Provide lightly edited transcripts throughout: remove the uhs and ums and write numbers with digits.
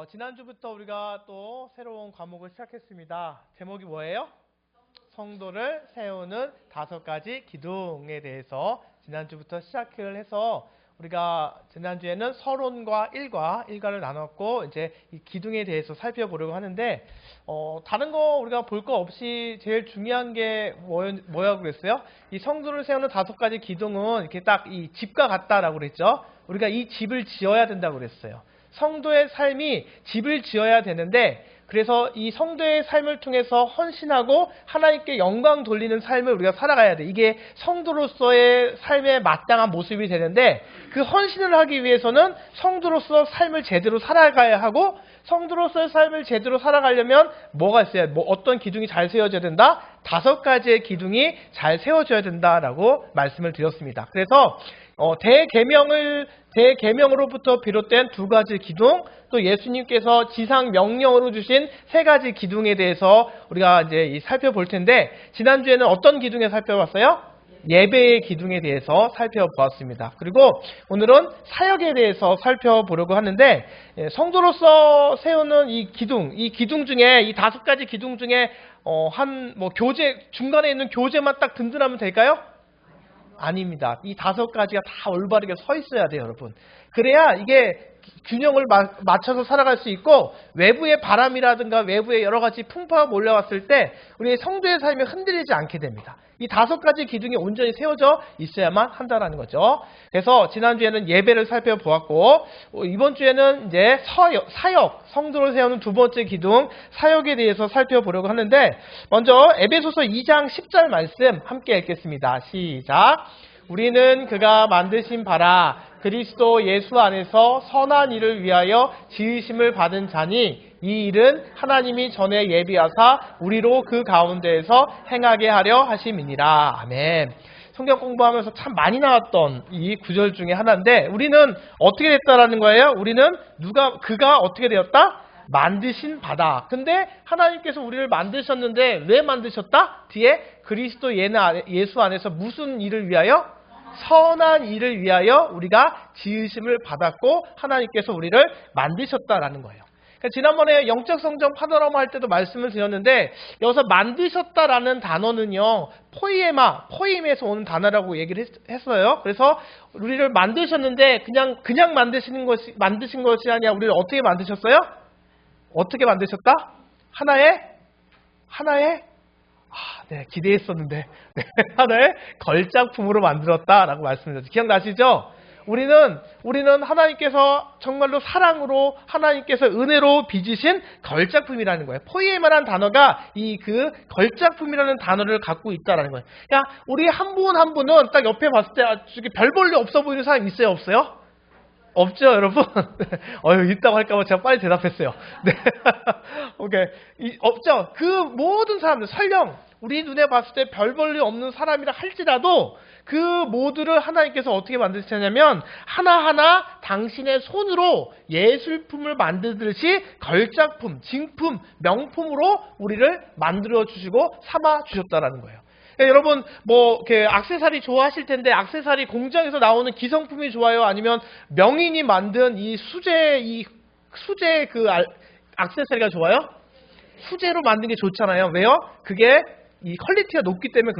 지난주부터 우리가 또 새로운 과목을 시작했습니다. 제목이 뭐예요? 성도를 세우는 5가지 기둥에 대해서 지난주부터 시작을 해서 우리가 지난주에는 서론과 일과를 나눴고 이제 이 기둥에 대해서 살펴보려고 하는데 다른 거 우리가 볼 거 없이 제일 중요한 게 뭐라고 그랬어요? 이 성도를 세우는 5가지 기둥은 이렇게 딱 이 집과 같다라고 그랬죠. 우리가 이 집을 지어야 된다고 그랬어요. 성도의 삶이 집을 지어야 되는데 그래서 이 성도의 삶을 통해서 헌신하고 하나님께 영광 돌리는 삶을 우리가 살아가야 돼. 이게 성도로서의 삶에 마땅한 모습이 되는데 그 헌신을 하기 위해서는 성도로서 삶을 제대로 살아가야 하고 성도로서의 삶을 제대로 살아가려면 뭐가 있어야 뭐 어떤 기둥이 잘 세워져야 된다? 5가지의 기둥이 잘 세워져야 된다라고 말씀을 드렸습니다. 그래서 대계명으로부터 비롯된 2가지 기둥, 또 예수님께서 지상 명령으로 주신 3가지 기둥에 대해서 우리가 이제 살펴볼 텐데, 지난주에는 어떤 기둥에 살펴봤어요? 예배의 기둥에 대해서 살펴보았습니다. 그리고 오늘은 사역에 대해서 살펴보려고 하는데, 성도로서 세우는 이 기둥 중에, 이 5가지 기둥 중에, 중간에 있는 교제만 딱 든든하면 될까요? 아닙니다. 이 5가지가 다 올바르게 서 있어야 돼요, 여러분. 그래야 이게 균형을 맞춰서 살아갈 수 있고 외부의 바람이라든가 외부의 여러 가지 풍파가 몰려왔을 때 우리의 성도의 삶이 흔들리지 않게 됩니다. 이 5가지 기둥이 온전히 세워져 있어야만 한다라는 거죠. 그래서 지난주에는 예배를 살펴보았고 이번 주에는 이제 사역, 성도를 세우는 2번째 기둥 사역에 대해서 살펴보려고 하는데 먼저 에베소서 2장 10절 말씀 함께 읽겠습니다. 시작. 우리는 그가 만드신 바라 그리스도 예수 안에서 선한 일을 위하여 지으심을 받은 자니 이 일은 하나님이 전에 예비하사 우리로 그 가운데에서 행하게 하려 하심이니라. 아멘. 성경 공부하면서 참 많이 나왔던 이 구절 중에 하나인데 우리는 어떻게 됐다라는 거예요? 우리는 그가 어떻게 되었다? 만드신 바다. 근데 하나님께서 우리를 만드셨는데 왜 만드셨다? 뒤에 그리스도 예수 안에서 무슨 일을 위하여? 선한 일을 위하여 우리가 지으심을 받았고 하나님께서 우리를 만드셨다라는 거예요. 그러니까 지난번에 영적 성전 파노라마 할 때도 말씀을 드렸는데 여기서 만드셨다라는 단어는요 포임에서 오는 단어라고 얘기를 했어요. 그래서 우리를 만드셨는데 그냥 만드신 것이 아니라 우리를 어떻게 만드셨어요? 어떻게 만드셨다? 하나의 기대했었는데 하나의 걸작품으로 만들었다라고 말씀드렸죠. 기억나시죠? 우리는 하나님께서 정말로 사랑으로 하나님께서 은혜로 빚으신 걸작품이라는 거예요. 포이에마라는 단어가 그 걸작품이라는 단어를 갖고 있다라는 거예요. 그러니까 우리 한 분 한 분은 딱 옆에 봤을 때 별 볼일 없어 보이는 사람 있어요, 없어요? 없죠, 여러분? 있다고 할까봐 제가 빨리 대답했어요. 네. 오케이. 없죠? 그 모든 사람들, 설령 우리 눈에 봤을 때 별 볼 일 없는 사람이라 할지라도 그 모두를 하나님께서 어떻게 만드셨냐면 하나하나 당신의 손으로 예술품을 만들듯이 걸작품, 진품, 명품으로 우리를 만들어 주시고 삼아 주셨다라는 거예요. 여러분 이렇게 액세서리 좋아하실 텐데 액세서리 공장에서 나오는 기성품이 좋아요? 아니면 명인이 만든 이 수제 액세서리가 좋아요? 수제로 만든 게 좋잖아요. 왜요? 그게 이 퀄리티가 높기 때문에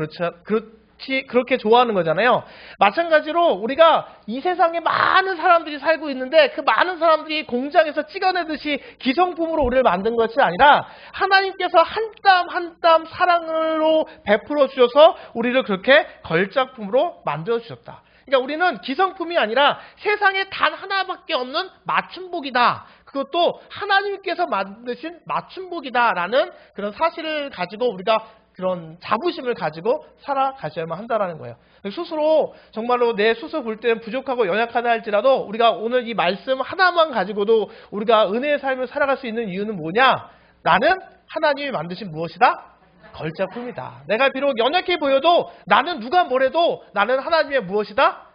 그렇게 좋아하는 거잖아요. 마찬가지로 우리가 이 세상에 많은 사람들이 살고 있는데 그 많은 사람들이 공장에서 찍어내듯이 기성품으로 우리를 만든 것이 아니라 하나님께서 한 땀 한 땀 사랑으로 베풀어 주셔서 우리를 그렇게 걸작품으로 만들어 주셨다. 그러니까 우리는 기성품이 아니라 세상에 단 하나밖에 없는 맞춤복이다. 그것도 하나님께서 만드신 맞춤복이다라는 그런 사실을 가지고 우리가 그런 자부심을 가지고 살아가셔야만 한다라는 거예요. 스스로 정말로 내 스스로 볼 때는 부족하고 연약하다 할지라도 우리가 오늘 이 말씀 하나만 가지고도 우리가 은혜의 삶을 살아갈 수 있는 이유는 뭐냐? 나는 하나님이 만드신 무엇이다? 걸작품이다. 내가 비록 연약해 보여도 나는 누가 뭐래도 나는 하나님의 무엇이다?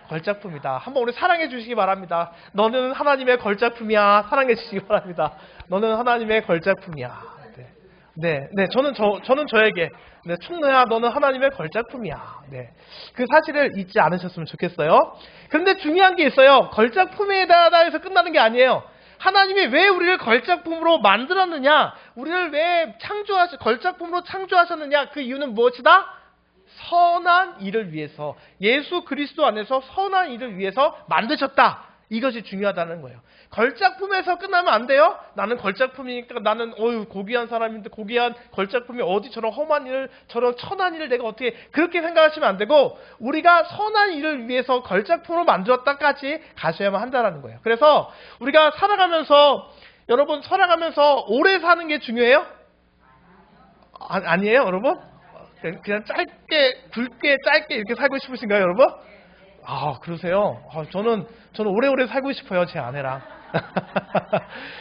걸작품이다. 한번 우리 사랑해 주시기 바랍니다. 너는 하나님의 걸작품이야. 사랑해 주시기 바랍니다. 너는 하나님의 걸작품이야. 네, 저는 저에게, 충노야, 너는 하나님의 걸작품이야. 네. 그 사실을 잊지 않으셨으면 좋겠어요. 그런데 중요한 게 있어요. 걸작품이다 해서 끝나는 게 아니에요. 하나님이 왜 우리를 걸작품으로 만들었느냐? 우리를 왜 걸작품으로 창조하셨느냐? 그 이유는 무엇이다? 선한 일을 위해서, 예수 그리스도 안에서 선한 일을 위해서 만드셨다. 이것이 중요하다는 거예요. 걸작품에서 끝나면 안 돼요. 나는 걸작품이니까 나는 고귀한 사람인데 고귀한 걸작품이 어디 저런 험한 일을, 저런 천한 일을 내가 어떻게 그렇게 생각하시면 안 되고, 우리가 선한 일을 위해서 걸작품으로 만들었다까지 가셔야만 한다는 거예요. 그래서 우리가 여러분 살아가면서 오래 사는 게 중요해요? 아니에요, 여러분? 그냥 굵게 짧게 이렇게 살고 싶으신가요, 여러분? 그러세요? 저는 오래오래 살고 싶어요, 제 아내랑.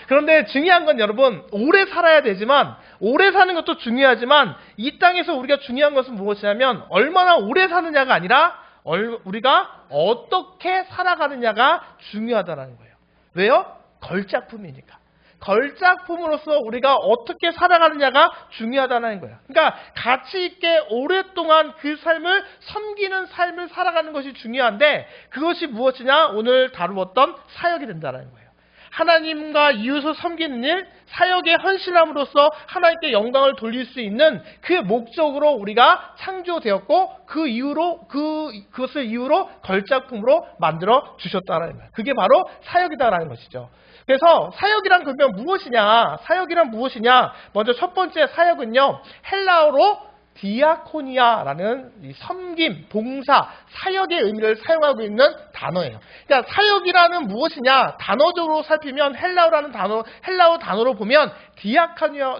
그런데 중요한 건 여러분, 오래 살아야 되지만, 오래 사는 것도 중요하지만, 이 땅에서 우리가 중요한 것은 무엇이냐면, 얼마나 오래 사느냐가 아니라, 우리가 어떻게 살아가느냐가 중요하다는 거예요. 왜요? 걸작품이니까. 걸작품으로서 우리가 어떻게 살아가느냐가 중요하다는 거예요. 그러니까 가치 있게 오랫동안 그 삶을 섬기는 삶을 살아가는 것이 중요한데, 그것이 무엇이냐? 오늘 다루었던 사역이 된다는 거예요. 하나님과 이웃을 섬기는 일, 사역에 헌신함으로써 하나님께 영광을 돌릴 수 있는 그 목적으로 우리가 창조되었고, 그것을 이유로 걸작품으로 만들어 주셨다는 거예요. 그게 바로 사역이다라는 것이죠. 그래서 사역이란 그러면 무엇이냐? 사역이란 무엇이냐? 먼저 첫 번째 사역은요, 헬라어로 디아코니아라는 이 섬김, 봉사, 사역의 의미를 사용하고 있는 단어예요. 그러니까 사역이라는 무엇이냐? 단어적으로 살피면 헬라어 단어로 보면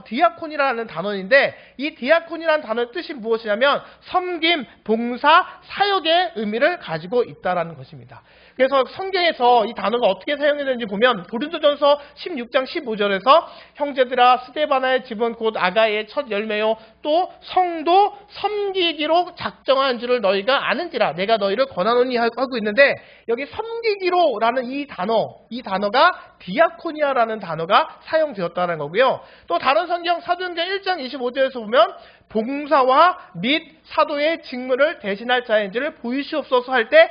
디아코니라는 단어인데, 이 디아코니라는 단어의 뜻이 무엇이냐면 섬김, 봉사, 사역의 의미를 가지고 있다라는 것입니다. 그래서 성경에서 이 단어가 어떻게 사용되는지 보면 고린도전서 16장 15절에서 형제들아 스데바나의 집은 곧 아가의 첫 열매요 또 성도 섬기기로 작정한 줄을 너희가 아는지라 내가 너희를 권하노니 하고 있는데, 여기 섬기기로라는 이 단어가 디아코니아라는 단어가 사용되었다는 거고요. 또 다른 성경 사도행전 1장 25절에서 보면 봉사와 및 사도의 직무를 대신할 자인지를 보이시옵소서 할 때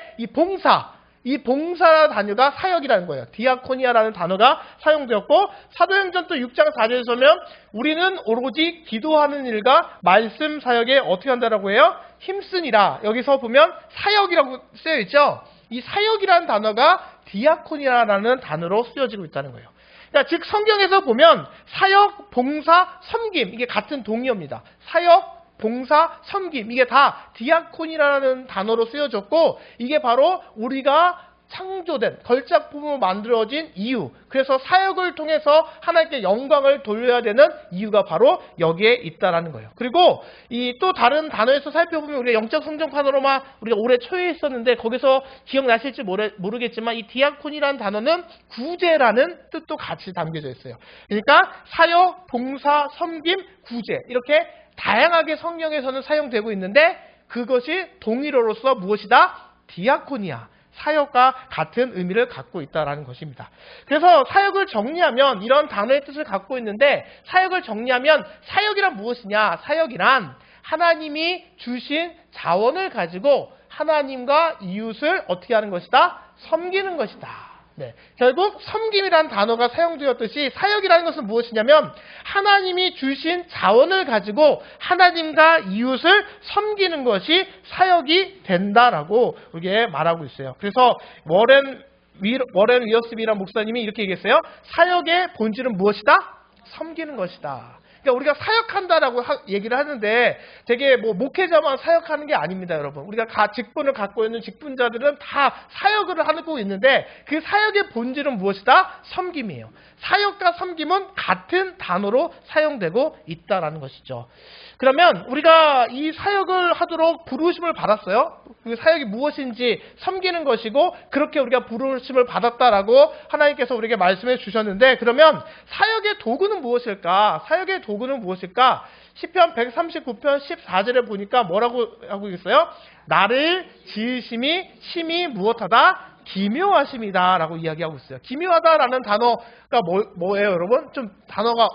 이 봉사 단어가 사역이라는 거예요. 디아코니아라는 단어가 사용되었고, 사도행전 또 6장 4절에서 보면 우리는 오로지 기도하는 일과 말씀 사역에 어떻게 한다라고 해요? 힘쓰니라. 여기서 보면 사역이라고 쓰여 있죠. 이 사역이라는 단어가 디아코니아라는 단어로 쓰여지고 있다는 거예요. 그러니까 즉 성경에서 보면 사역, 봉사, 섬김, 이게 같은 동의어입니다. 사역, 봉사, 섬김, 이게 다 디아코니라는 단어로 쓰여졌고, 이게 바로 우리가 창조된 걸작품으로 만들어진 이유, 그래서 사역을 통해서 하나님께 영광을 돌려야 되는 이유가 바로 여기에 있다라는 거예요. 그리고 이 또 다른 단어에서 살펴보면 우리가 영적 성경판으로만 우리가 올해 초에 했었는데, 거기서 기억나실지 모르겠지만 이 디아코니라는 단어는 구제라는 뜻도 같이 담겨져 있어요. 그러니까 사역, 봉사, 섬김, 구제, 이렇게 다양하게 성경에서는 사용되고 있는데, 그것이 동일어로서 무엇이다? 디아코니아, 사역과 같은 의미를 갖고 있다는 것입니다. 그래서 사역을 정리하면 이런 단어의 뜻을 갖고 있는데, 사역을 정리하면 사역이란 무엇이냐? 사역이란 하나님이 주신 자원을 가지고 하나님과 이웃을 어떻게 하는 것이다? 섬기는 것이다. 네, 결국 섬김이라는 단어가 사용되었듯이 사역이라는 것은 무엇이냐면 하나님이 주신 자원을 가지고 하나님과 이웃을 섬기는 것이 사역이 된다라고 이게 말하고 있어요. 그래서 워렌 위어스비라는 목사님이 이렇게 얘기했어요. 사역의 본질은 무엇이다? 섬기는 것이다. 그러니까 우리가 사역한다라고 얘기를 하는데 되게 목회자만 사역하는 게 아닙니다, 여러분. 우리가 직분을 갖고 있는 직분자들은 다 사역을 하고 있는데, 그 사역의 본질은 무엇이다? 섬김이에요. 사역과 섬김은 같은 단어로 사용되고 있다라는 것이죠. 그러면 우리가 이 사역을 하도록 부르심을 받았어요. 그 사역이 무엇인지 섬기는 것이고, 그렇게 우리가 부르심을 받았다라고 하나님께서 우리에게 말씀해 주셨는데, 그러면 사역의 도구는 무엇일까? 사역의 도구는 무엇일까? 시편 139편 14절에 보니까 뭐라고 하고 있어요? 나를 지으심이 심히 무엇하다? 기묘하심이다 라고 이야기하고 있어요. 기묘하다라는 단어가 뭐예요, 여러분? 좀 단어가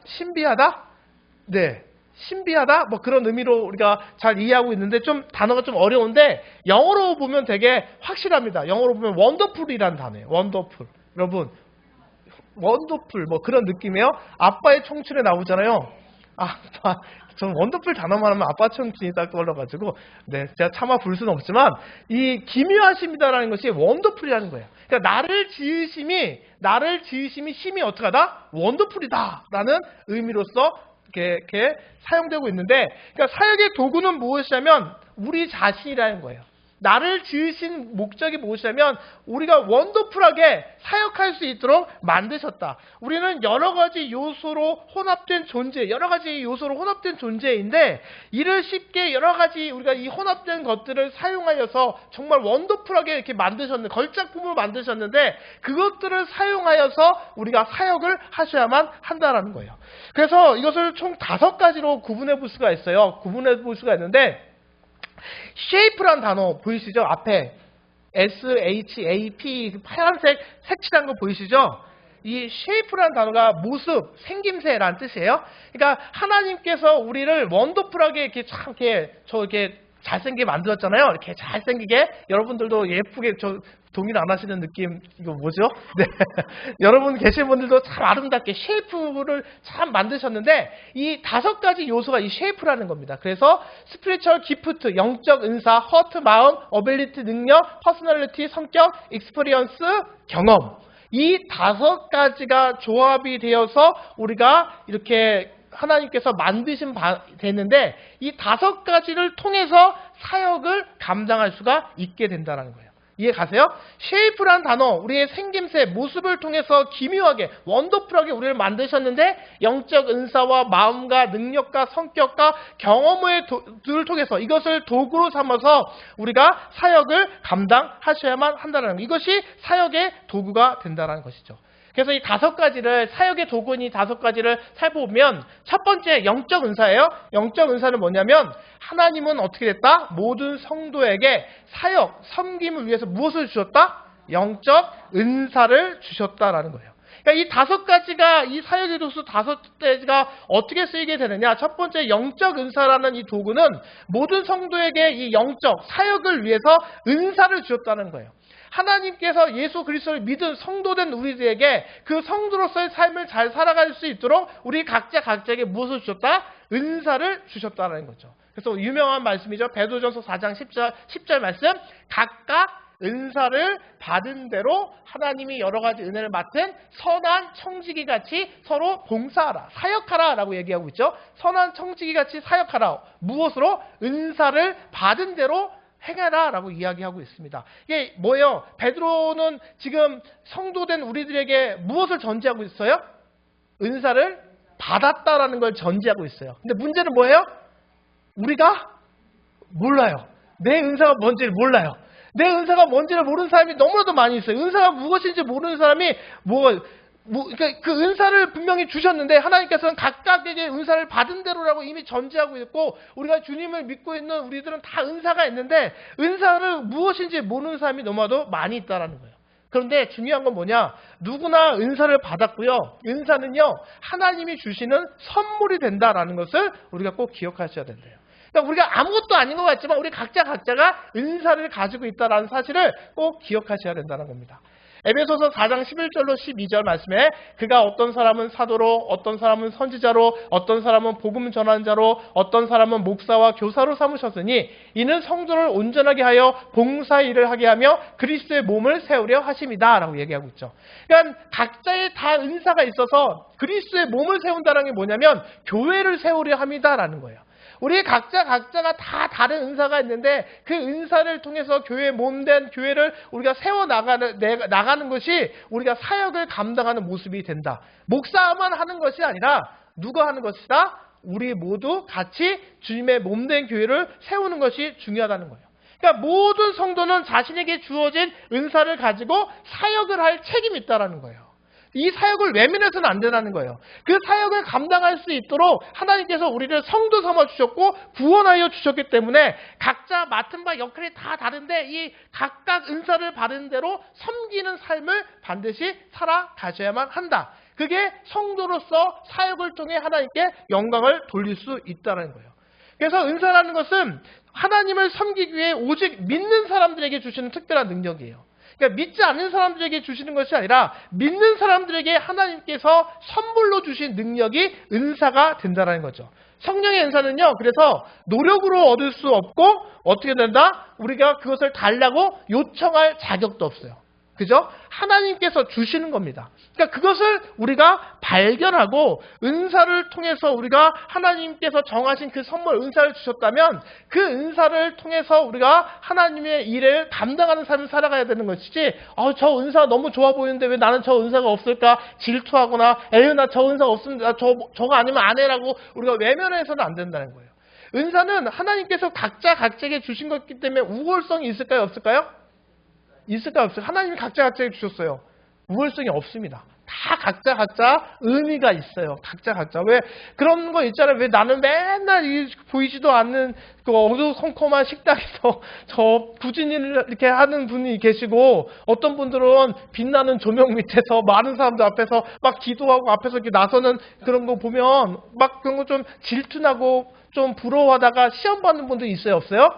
신비하다? 네, 신비하다? 그런 의미로 우리가 잘 이해하고 있는데, 좀 단어가 좀 어려운데 영어로 보면 되게 확실합니다. 영어로 보면 원더풀이라는 단어예요. 원더풀. 여러분, 원더풀 뭐 그런 느낌이에요. 아빠의 청춘에 나오잖아요. 아빠, 전 원더풀 단어만 하면 아빠 청춘이 딱 떠올라가지고, 네, 제가 차마 부를 수는 없지만, 이 기묘하십니다라는 것이 원더풀이라는 거예요. 그러니까 나를 지으심이 힘이 어떻게 하다? 원더풀이다라는 의미로서 이렇게 사용되고 있는데, 그러니까 사역의 도구는 무엇이냐면 우리 자신이라는 거예요. 나를 지으신 목적이 무엇이냐면 우리가 원더풀하게 사역할 수 있도록 만드셨다. 우리는 여러 가지 요소로 혼합된 존재인데 이를 쉽게 여러 가지 우리가 이 혼합된 것들을 사용하여서 정말 원더풀하게 이렇게 만드셨는데, 걸작품을 만드셨는데 그것들을 사용하여서 우리가 사역을 하셔야만 한다라는 거예요. 그래서 이것을 총 5가지로 구분해 볼 수가 있어요. shape란 단어 보이시죠? 앞에 SHAP 파란색 색칠한 거 보이시죠? 이 shape란 단어가 모습, 생김새라는 뜻이에요. 그러니까 하나님께서 우리를 원더풀하게 이렇게 잘생기게 만들었잖아요. 이렇게 잘생기게. 여러분들도 예쁘게 동일 안 하시는 느낌, 이거 뭐죠? 네. 여러분 계신 분들도 참 아름답게 쉐이프를 참 만드셨는데 이 5가지 요소가 이 쉐이프라는 겁니다. 그래서 스피리추얼 기프트, 영적 은사, 허트, 마음, 어빌리티, 능력, 퍼스널리티, 성격, 익스피리언스, 경험. 이 5가지가 조합이 되어서 우리가 이렇게 하나님께서 만드신 바 되는데 이 5가지를 통해서 사역을 감당할 수가 있게 된다는 거예요. 이해 가세요? 쉐이프란 단어, 우리의 생김새, 모습을 통해서 기묘하게, 원더풀하게 우리를 만드셨는데 영적 은사와 마음과 능력과 성격과 경험을 통해서 이것을 도구로 삼아서 우리가 사역을 감당하셔야만 한다는 것. 이것이 사역의 도구가 된다는 것이죠. 그래서 이 5가지를, 사역의 도구인 이 5가지를 살펴보면 첫 번째 영적 은사예요. 영적 은사는 뭐냐면 하나님은 어떻게 됐다? 모든 성도에게 사역, 섬김을 위해서 무엇을 주셨다? 영적 은사를 주셨다라는 거예요. 그러니까 이 5가지가, 이 사역의 도구 5가지가 어떻게 쓰이게 되느냐? 첫 번째 영적 은사라는 이 도구는 모든 성도에게 이 영적 사역을 위해서 은사를 주셨다는 거예요. 하나님께서 예수 그리스도를 믿은 성도된 우리들에게 그 성도로서의 삶을 잘 살아갈 수 있도록 우리 각자에게 무엇을 주셨다? 은사를 주셨다는 거죠. 그래서 유명한 말씀이죠. 베드로전서 4장 10절 말씀. 각각 은사를 받은 대로 하나님이 여러 가지 은혜를 맡은 선한 청지기 같이 서로 봉사하라, 사역하라 라고 얘기하고 있죠. 선한 청지기 같이 사역하라. 무엇으로? 은사를 받은 대로 행해라 라고 이야기하고 있습니다. 이게 뭐예요? 베드로는 지금 성도된 우리들에게 무엇을 전제하고 있어요? 은사를 받았다라는 걸 전제하고 있어요. 근데 문제는 뭐예요? 우리가 몰라요. 내 은사가 뭔지를 몰라요. 내 은사가 뭔지를 모르는 사람이 너무나도 많이 있어요. 은사가 무엇인지 모르는 사람이 그러니까 그 은사를 분명히 주셨는데 하나님께서는 각각에게 은사를 받은 대로라고 이미 전제하고 있고, 우리가 주님을 믿고 있는 우리들은 다 은사가 있는데 은사를 무엇인지 모르는 사람이 너무나도 많이 있다라는 거예요. 그런데 중요한 건 뭐냐? 누구나 은사를 받았고요. 은사는요, 하나님이 주시는 선물이 된다라는 것을 우리가 꼭 기억하셔야 된대요. 그러니까 우리가 아무것도 아닌 것 같지만 우리 각자가 은사를 가지고 있다는 사실을 꼭 기억하셔야 된다는 겁니다. 에베소서 4장 11절로 12절 말씀에 그가 어떤 사람은 사도로, 어떤 사람은 선지자로, 어떤 사람은 복음 전하는 자로, 어떤 사람은 목사와 교사로 삼으셨으니 이는 성도를 온전하게 하여 봉사 일을 하게 하며 그리스도의 몸을 세우려 하심이다 라고 얘기하고 있죠. 그러니까 각자의 다 은사가 있어서 그리스도의 몸을 세운다는 게 뭐냐면 교회를 세우려 합니다라는 거예요. 우리 각자가 다 다른 은사가 있는데 그 은사를 통해서 교회의 몸된 교회를 우리가 세워나가는 것이 우리가 사역을 감당하는 모습이 된다. 목사만 하는 것이 아니라 누가 하는 것이다? 우리 모두 같이 주님의 몸된 교회를 세우는 것이 중요하다는 거예요. 그러니까 모든 성도는 자신에게 주어진 은사를 가지고 사역을 할 책임이 있다는 거예요. 이 사역을 외면해서는 안 된다는 거예요. 그 사역을 감당할 수 있도록 하나님께서 우리를 성도 삼아 주셨고 구원하여 주셨기 때문에 각자 맡은 바 역할이 다 다른데 이 각각 은사를 받은 대로 섬기는 삶을 반드시 살아가셔야만 한다. 그게 성도로서 사역을 통해 하나님께 영광을 돌릴 수 있다는 거예요. 그래서 은사라는 것은 하나님을 섬기기 위해 오직 믿는 사람들에게 주시는 특별한 능력이에요. 그러니까 믿지 않는 사람들에게 주시는 것이 아니라 믿는 사람들에게 하나님께서 선물로 주신 능력이 은사가 된다는 거죠. 성령의 은사는요, 그래서 노력으로 얻을 수 없고 어떻게 된다? 우리가 그것을 달라고 요청할 자격도 없어요. 그죠? 하나님께서 주시는 겁니다. 그러니까 그것을 우리가 발견하고 은사를 통해서 우리가 하나님께서 정하신 그 선물 은사를 주셨다면 그 은사를 통해서 우리가 하나님의 일을 감당하는 삶을 살아가야 되는 것이지 저 은사가 너무 좋아 보이는데 왜 나는 저 은사가 없을까 질투하거나 에휴 나 저 은사가 없으면 나 저거 아니면 안 해라고 우리가 외면해서는 안 된다는 거예요. 은사는 하나님께서 각자에게 주신 것이기 때문에 우월성이 있을까요? 없을까요? 있을까요? 없을까요? 하나님이 각자에게 주셨어요. 우월성이 없습니다. 다 각자 의미가 있어요. 각자. 왜 그런 거 있잖아요. 왜 나는 맨날 보이지도 않는 그 어두컴컴한 식당에서 저 부진을 이렇게 하는 분이 계시고 어떤 분들은 빛나는 조명 밑에서 많은 사람들 앞에서 막 기도하고 앞에서 이렇게 나서는 그런 거 보면 막 그런 거 좀 질투나고 좀 부러워하다가 시험 받는 분들이 있어요? 없어요?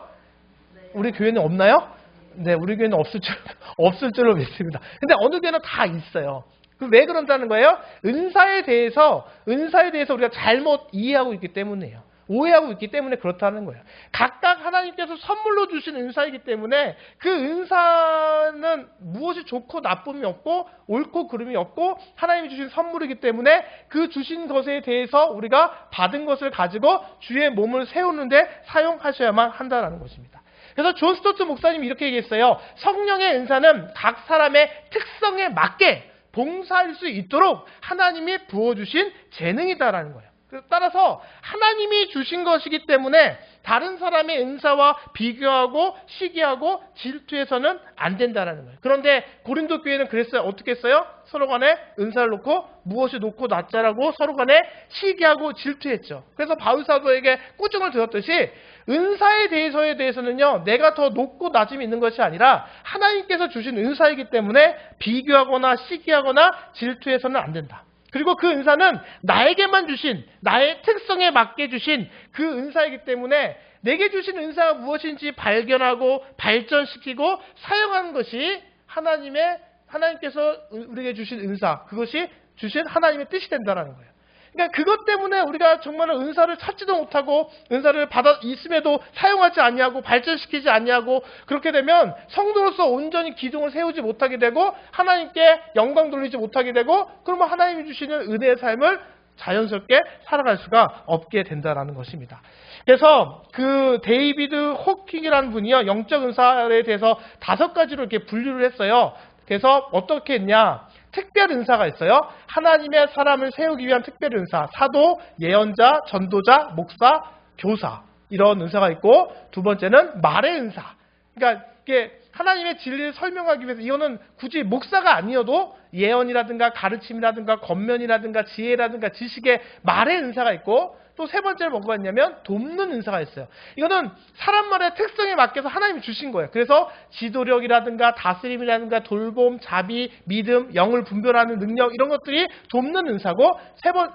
우리 교회는 없나요? 네, 우리 교회는 없을 줄로 믿습니다. 근데 어느 교회는 다 있어요. 그럼 왜 그런다는 거예요? 은사에 대해서 우리가 잘못 이해하고 있기 때문이에요. 오해하고 있기 때문에 그렇다는 거예요. 각각 하나님께서 선물로 주신 은사이기 때문에 그 은사는 무엇이 좋고 나쁨이 없고 옳고 그름이 없고 하나님이 주신 선물이기 때문에 그 주신 것에 대해서 우리가 받은 것을 가지고 주의 몸을 세우는데 사용하셔야만 한다는 것입니다. 그래서 존 스토트 목사님이 이렇게 얘기했어요. 성령의 은사는 각 사람의 특성에 맞게 봉사할 수 있도록 하나님이 부어주신 재능이다라는 거예요. 따라서 하나님이 주신 것이기 때문에 다른 사람의 은사와 비교하고 시기하고 질투해서는 안 된다는 거예요. 그런데 고린도 교회는 그랬어요. 어떻게 했어요? 서로 간에 은사를 놓고 무엇이 높고 낮자라고 서로 간에 시기하고 질투했죠. 그래서 바울 사도에게 꾸중을 들었듯이 은사에 대해서는요, 내가 더 높고 낮음이 있는 것이 아니라 하나님께서 주신 은사이기 때문에 비교하거나 시기하거나 질투해서는 안 된다. 그리고 그 은사는 나에게만 주신, 나의 특성에 맞게 주신 그 은사이기 때문에 내게 주신 은사가 무엇인지 발견하고 발전시키고 사용하는 것이 하나님께서 우리에게 주신 은사, 그것이 주신 하나님의 뜻이 된다는 거예요. 그러니까 그것 때문에 우리가 정말 은사를 찾지도 못하고 은사를 받아 있음에도 사용하지 아니하고 발전시키지 아니하고 그렇게 되면 성도로서 온전히 기둥을 세우지 못하게 되고 하나님께 영광 돌리지 못하게 되고 그러면 하나님이 주시는 은혜의 삶을 자연스럽게 살아갈 수가 없게 된다는 것입니다. 그래서 그 데이비드 호킹이라는 분이요, 영적 은사에 대해서 5가지로 이렇게 분류를 했어요. 그래서 어떻게 했냐? 특별 은사가 있어요. 하나님의 사람을 세우기 위한 특별 은사. 사도, 예언자, 전도자, 목사, 교사. 이런 은사가 있고, 두 번째는 말의 은사. 그러니까 이게 하나님의 진리를 설명하기 위해서 이거는 굳이 목사가 아니어도 예언이라든가 가르침이라든가 권면이라든가 지혜라든가 지식의 말의 은사가 있고, 또 세 번째로 뭐가 있냐면 돕는 은사가 있어요. 이거는 사람마다의 특성에 맞게서 하나님이 주신 거예요. 그래서 지도력이라든가 다스림이라든가 돌봄, 자비, 믿음, 영을 분별하는 능력 이런 것들이 돕는 은사고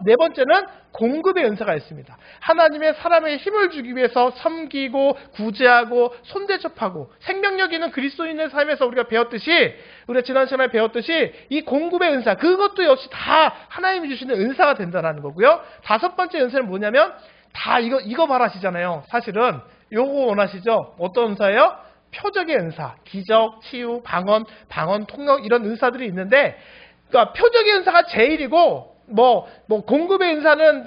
네 번째는 공급의 은사가 있습니다. 하나님의 사람의 힘을 주기 위해서 섬기고 구제하고 손대접하고 생명력 있는 그리스도인의 삶에서 우리가 지난 시간에 배웠듯이 이 공급의 은사 그것도 역시 다 하나님이 주시는 은사가 된다는 거고요. 5번째 은사는 뭐냐면 다 이거 바라시잖아요. 사실은 요거 원하시죠? 어떤 은사예요? 표적의 은사, 기적, 치유, 방언 통역 이런 은사들이 있는데 그러니까 표적의 은사가 제일이고 공급의 은사는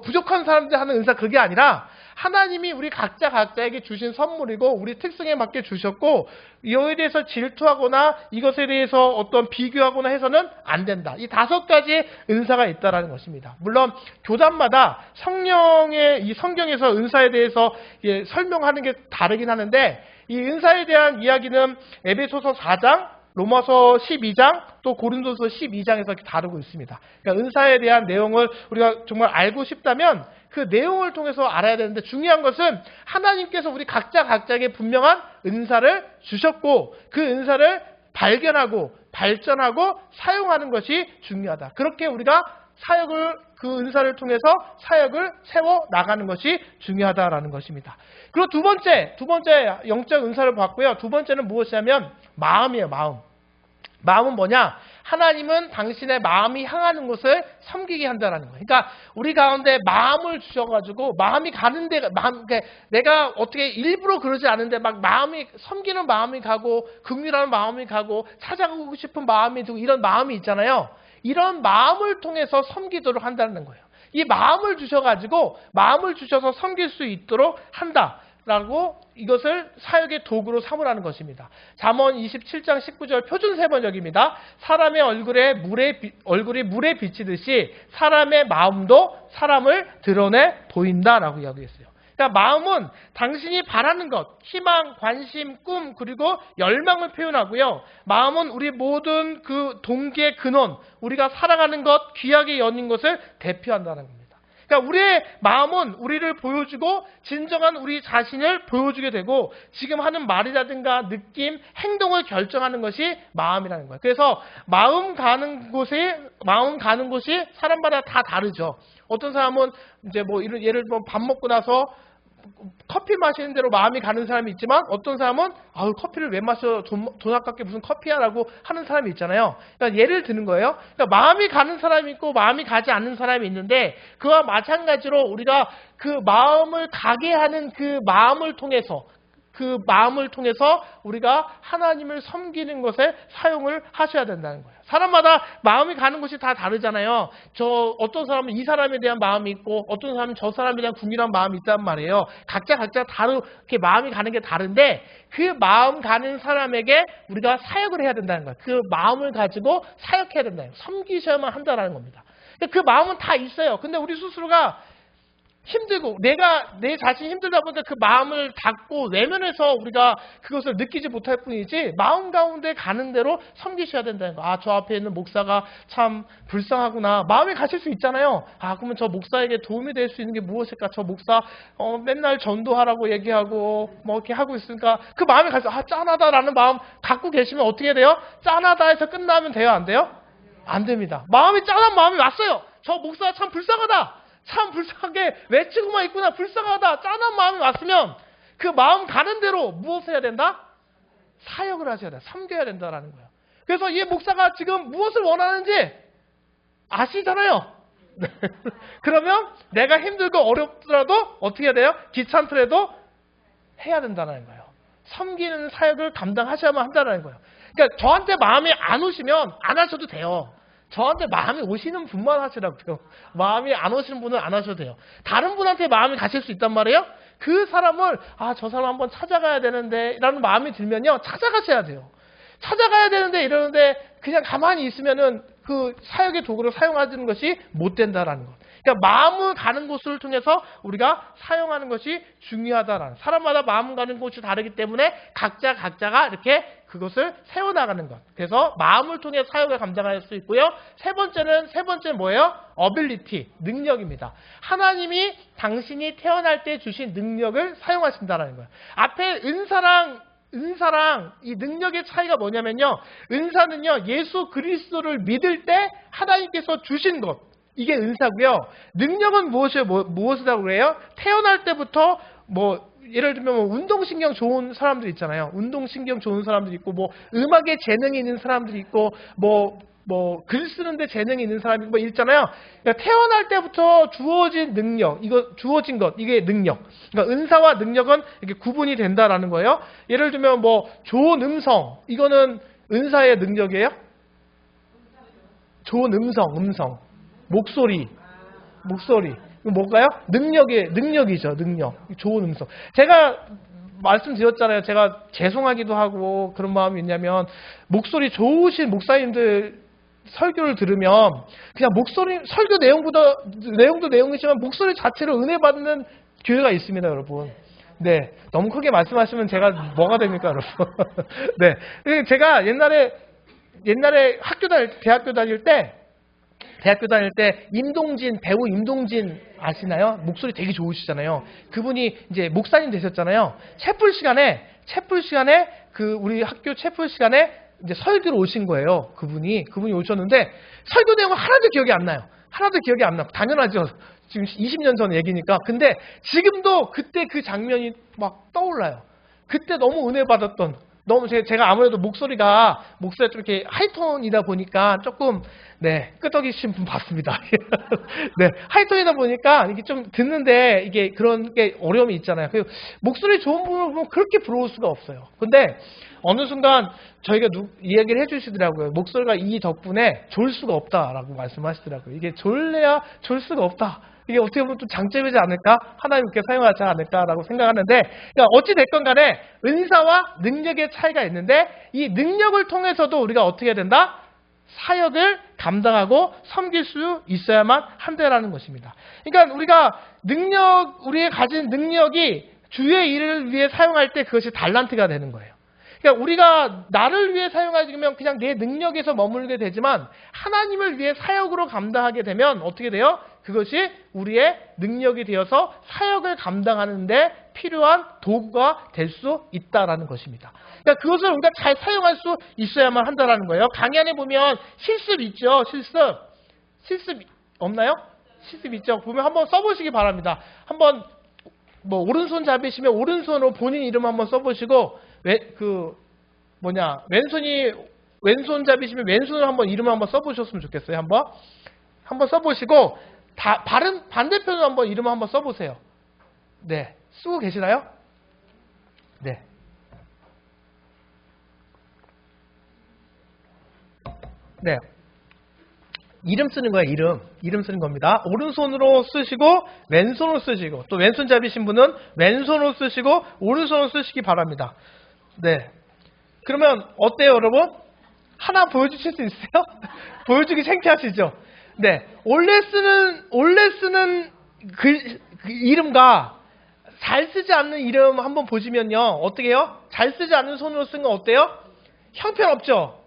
부족한 사람들 하는 은사 그게 아니라 하나님이 우리 각자에게 주신 선물이고 우리 특성에 맞게 주셨고 이거에 대해서 질투하거나 이것에 대해서 어떤 비교하거나 해서는 안 된다. 이 5가지 은사가 있다라는 것입니다. 물론 교단마다 이 성경에서 은사에 대해서 설명하는 게 다르긴 하는데 이 은사에 대한 이야기는 에베소서 4장 로마서 12장 또 고린도서 12장에서 이렇게 다루고 있습니다. 그러니까 은사에 대한 내용을 우리가 정말 알고 싶다면 그 내용을 통해서 알아야 되는데 중요한 것은 하나님께서 우리 각자에게 분명한 은사를 주셨고 그 은사를 발견하고 발전하고 사용하는 것이 중요하다. 그렇게 우리가 사역을 그 은사를 통해서 사역을 세워 나가는 것이 중요하다라는 것입니다. 그리고 두 번째 영적 은사를 봤고요. 두 번째는 무엇이냐면 마음이에요. 마음은 뭐냐? 하나님은 당신의 마음이 향하는 곳을 섬기게 한다는 거예요. 그러니까 우리 가운데 마음을 주셔가지고 마음이 가는 데가 내가 어떻게 일부러 그러지 않은데 막 마음이 섬기는 마음이 가고 긍휼하는 마음이 가고 찾아가고 싶은 마음이 들고 이런 마음이 있잖아요. 이런 마음을 통해서 섬기도록 한다는 거예요. 이 마음을 주셔서 섬길 수 있도록 한다라고 이것을 사역의 도구로 삼으라는 것입니다. 잠언 27장 19절 표준 3번역입니다. 사람의 얼굴이 물에 비치듯이 사람의 마음도 사람을 드러내 보인다라고 이야기했어요. 그러니까 마음은 당신이 바라는 것, 희망, 관심, 꿈, 그리고 열망을 표현하고요. 마음은 우리 모든 그 동기의 근원, 우리가 살아가는 것, 귀하게 여는 것을 대표한다는 겁니다. 그러니까 우리의 마음은 우리를 보여주고 진정한 우리 자신을 보여주게 되고 지금 하는 말이라든가 느낌, 행동을 결정하는 것이 마음이라는 거예요. 그래서 마음 가는 곳이 사람마다 다 다르죠. 어떤 사람은 이제 뭐 예를 들면 밥 먹고 나서 커피 마시는 대로 마음이 가는 사람이 있지만 어떤 사람은 커피를 왜 마셔? 돈 아깝게 무슨 커피야라고 하는 사람이 있잖아요. 그러니까 예를 드는 거예요. 그러니까 마음이 가는 사람이 있고 마음이 가지 않는 사람이 있는데 그와 마찬가지로 우리가 그 마음을 가게 하는 그 마음을 통해서 우리가 하나님을 섬기는 것에 사용을 하셔야 된다는 거예요. 사람마다 마음이 가는 곳이 다 다르잖아요. 어떤 사람은 이 사람에 대한 마음이 있고 어떤 사람은 저 사람에 대한 궁밀한 마음이 있단 말이에요. 각자 다르게 마음이 가는 게 다른데 그 마음 가는 사람에게 우리가 사역을 해야 된다는 거예요. 그 마음을 가지고 사역해야 된다는 거예요. 섬기셔야만 한다는 겁니다. 그 마음은 다 있어요. 근데 우리 스스로가 힘들고 내 자신이 힘들다 보니까 그 마음을 닫고 외면해서 우리가 그것을 느끼지 못할 뿐이지 마음 가운데 가는 대로 섬기셔야 된다는 거. 저 앞에 있는 목사가 참 불쌍하구나. 마음에 가실 수 있잖아요. 그러면 저 목사에게 도움이 될 수 있는 게 무엇일까? 저 목사 맨날 전도하라고 얘기하고 뭐 이렇게 하고 있으니까 그 마음에 가서 짠하다라는 마음 갖고 계시면 어떻게 돼요? 짠하다 해서 끝나면 돼요? 안 돼요? 안 됩니다. 짠한 마음이 왔어요. 저 목사 참 불쌍하다. 참 불쌍하게 외치고만 있구나. 불쌍하다. 짠한 마음이 왔으면 그 마음 가는 대로 무엇을 해야 된다? 사역을 하셔야 된다. 섬겨야 된다라는 거예요. 그래서 이 목사가 지금 무엇을 원하는지 아시잖아요. 그러면 내가 힘들고 어렵더라도 어떻게 해야 돼요? 귀찮더라도 해야 된다는 거예요. 섬기는 사역을 감당하셔야만 한다는 거예요. 그러니까 저한테 마음이 안 오시면 안 하셔도 돼요. 저한테 마음이 오시는 분만 하시라고요. 마음이 안 오시는 분은 안 하셔도 돼요. 다른 분한테 마음이 가실 수 있단 말이에요. 그 사람을 저 사람 한번 찾아가야 되는데 라는 마음이 들면요. 찾아가셔야 돼요. 찾아가야 되는데 이러는데 그냥 가만히 있으면은 그 사역의 도구로 사용하는 것이 못 된다라는 것. 그러니까 마음을 가는 곳을 통해서 우리가 사용하는 것이 중요하다라는. 사람마다 마음 가는 곳이 다르기 때문에 각자가 이렇게 그것을 세워나가는 것. 그래서 마음을 통해 사역을 감당할 수 있고요. 세 번째는 뭐예요? 어빌리티, 능력입니다. 하나님이 당신이 태어날 때 주신 능력을 사용하신다는 거예요. 앞에 은사랑 이 능력의 차이가 뭐냐면요. 은사는요, 예수 그리스도를 믿을 때 하나님께서 주신 것. 이게 은사고요. 능력은 무엇이라고 그래요? 태어날 때부터 예를 들면 운동신경 좋은 사람들 있잖아요. 운동신경 좋은 사람들이 있고 음악에 재능이 있는 사람들이 있고 글 쓰는데 재능이 있는 사람이 있잖아요. 그러니까 태어날 때부터 주어진 능력, 주어진 것, 이게 능력. 그러니까 은사와 능력은 이렇게 구분이 된다라는 거예요. 예를 들면 좋은 음성, 이거는 은사의 능력이에요? 좋은 음성. 목소리. 이거 뭘까요? 능력이죠, 능력. 좋은 음성. 제가 말씀드렸잖아요. 제가 죄송하기도 하고 그런 마음이 있냐면, 목소리 좋으신 목사님들 설교를 들으면, 그냥 설교 내용도 내용이지만 목소리 자체로 은혜 받는 교회가 있습니다, 여러분. 네. 너무 크게 말씀하시면 제가 뭐가 됩니까, 여러분? 네. 제가 옛날에 대학교 다닐 때, 배우 임동진 아시나요? 목소리 되게 좋으시잖아요. 그분이 이제 목사님 되셨잖아요. 채플 시간에 우리 학교 채플 시간에 이제 설교로 오신 거예요. 그분이 오셨는데 설교 내용은 하나도 기억이 안 나요. 하나도 기억이 안 나고 당연하죠. 지금 20년 전 얘기니까. 근데 지금도 그때 그 장면이 막 떠올라요. 그때 너무 은혜 받았던, 너무 제가 아무래도 목소리가 좀 이렇게 하이톤이다 보니까 조금 끄덕이신 분 봤습니다. 네, 하이톤이다 보니까 이게 좀 듣는데 이게 그런 게 어려움이 있잖아요. 그 목소리 좋은 분을 보면 그렇게 부러울 수가 없어요. 근데 어느 순간 저희가 이야기를 해주시더라고요. 목소리가 이 덕분에 졸 수가 없다라고 말씀하시더라고요. 이게 졸래야 졸 수가 없다. 이게 어떻게 보면 또 장점이지 않을까? 하나님께 사용하지 않을까라고 생각하는데, 그러니까 어찌됐건 간에 은사와 능력의 차이가 있는데, 이 능력을 통해서도 우리가 어떻게 해야 된다? 사역을 감당하고 섬길 수 있어야만 한다라는 것입니다. 그러니까 우리가 가진 능력이 주의 일을 위해 사용할 때 그것이 달란트가 되는 거예요. 그러니까 우리가 나를 위해 사용하면 그냥 내 능력에서 머물게 되지만 하나님을 위해 사역으로 감당하게 되면 어떻게 돼요? 그것이 우리의 능력이 되어서 사역을 감당하는 데 필요한 도구가 될 수 있다라는 것입니다. 그러니까 그것을 우리가 잘 사용할 수 있어야만 한다라는 거예요. 강의 안에 보면 실습 있죠? 실습 없나요? 실습 있죠? 보면 한번 써보시기 바랍니다. 한번 오른손 잡으시면 오른손으로 본인 이름 한번 써보시고 왼손 잡으시면 왼손으로 한번 이름을 한번 써보셨으면 좋겠어요. 한번 써보시고 반대편으로 한번 이름을 한번 써보세요. 네, 쓰고 계시나요? 네. 네. 이름 쓰는 거예요. 이름 쓰는 겁니다. 오른손으로 쓰시고 왼손으로 쓰시고 또 왼손 잡으신 분은 왼손으로 쓰시고 오른손으로 쓰시기 바랍니다. 네. 그러면 어때요, 여러분? 하나 보여주실 수 있어요? 보여주기 창피하시죠? 네. 원래 쓰는 그 이름과 잘 쓰지 않는 이름 한번 보시면요. 어떻게 해요? 잘 쓰지 않는 손으로 쓴 건 어때요? 형편없죠?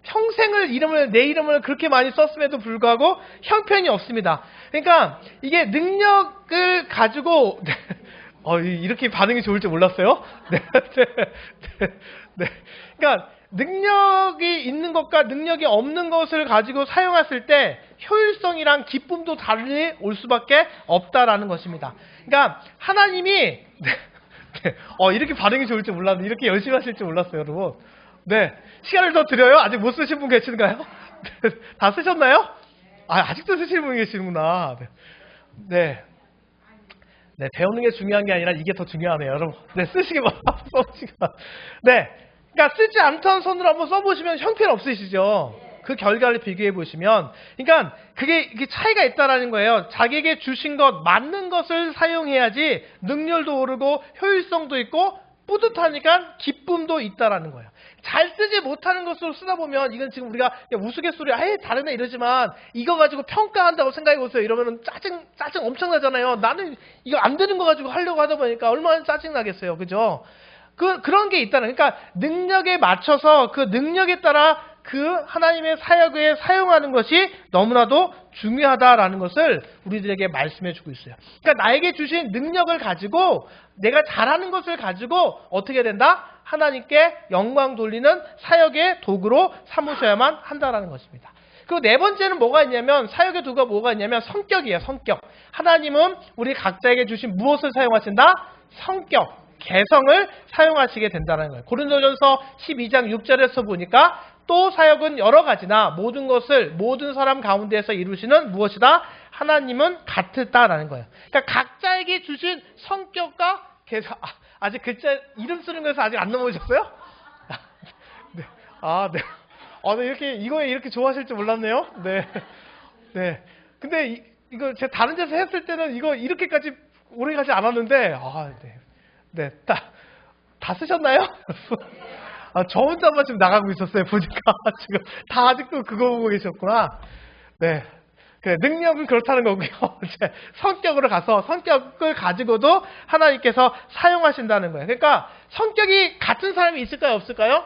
평생을 내 이름을 그렇게 많이 썼음에도 불구하고 형편이 없습니다. 그러니까 이게 능력을 가지고 이렇게 반응이 좋을 줄 몰랐어요. 네. 그러니까 능력이 있는 것과 능력이 없는 것을 가지고 사용했을 때 효율성이랑 기쁨도 달리 올 수밖에 없다라는 것입니다. 그러니까 하나님이 이렇게 반응이 좋을 줄 몰랐는데 이렇게 열심히 하실 줄 몰랐어요, 여러분. 네. 시간을 더 드려요? 아직 못 쓰신 분 계신가요? 다 쓰셨나요? 아직도 쓰시는 분이 계시는구나. 네. 네. 배우는 게 중요한 게 아니라 이게 더 중요하네요, 여러분. 네. 써보시기 바랍니다. 네. 그러니까 쓰지 않던 손으로 한번 써보시면 형편 없으시죠? 그 결과를 비교해 보시면, 그러니까 이게 차이가 있다라는 거예요. 자기에게 주신 것, 맞는 것을 사용해야지 능률도 오르고 효율성도 있고 뿌듯하니까 기쁨도 있다라는 거예요. 잘 쓰지 못하는 것으로 쓰다 보면 이건 지금 우리가 우스갯소리 다르네 이러지만 이거 가지고 평가한다고 생각해 보세요. 이러면은 짜증 엄청나잖아요. 나는 이거 안 되는 거 가지고 하려고 하다 보니까 얼마나 짜증나겠어요. 그죠? 그런 게 있다는, 그러니까 능력에 맞춰서 그 능력에 따라 그 하나님의 사역에 사용하는 것이 너무나도 중요하다라는 것을 우리들에게 말씀해 주고 있어요. 그러니까 나에게 주신 능력을 가지고 내가 잘하는 것을 가지고 어떻게 된다? 하나님께 영광 돌리는 사역의 도구로 삼으셔야만 한다라는 것입니다. 그리고 네 번째는 뭐가 있냐면, 사역의 도구가 뭐가 있냐면 성격이에요. 성격. 하나님은 우리 각자에게 주신 무엇을 사용하신다? 성격. 개성을 사용하시게 된다는 거예요. 고린도전서 12장 6절에서 보니까 또 사역은 여러 가지나 모든 것을 모든 사람 가운데에서 이루시는 무엇이다? 하나님은 같다라는 거예요. 그러니까 각자에게 주신 성격과 개성. 아직 글자 이름 쓰는 거에서 아직 안 넘어오셨어요? 네. 네. 이거에 이렇게 좋아하실 줄 몰랐네요. 네. 네. 근데 이거 제가 다른 데서 했을 때는 이거 이렇게까지 오래 가지 않았는데, 네. 다 쓰셨나요? 저 혼자만 지금 나가고 있었어요. 보니까 지금 다 아직도 그거 보고 계셨구나. 네. 능력은 그렇다는 거고요. 성격으로 가서 성격을 가지고도 하나님께서 사용하신다는 거예요. 그러니까 성격이 같은 사람이 있을까요? 없을까요?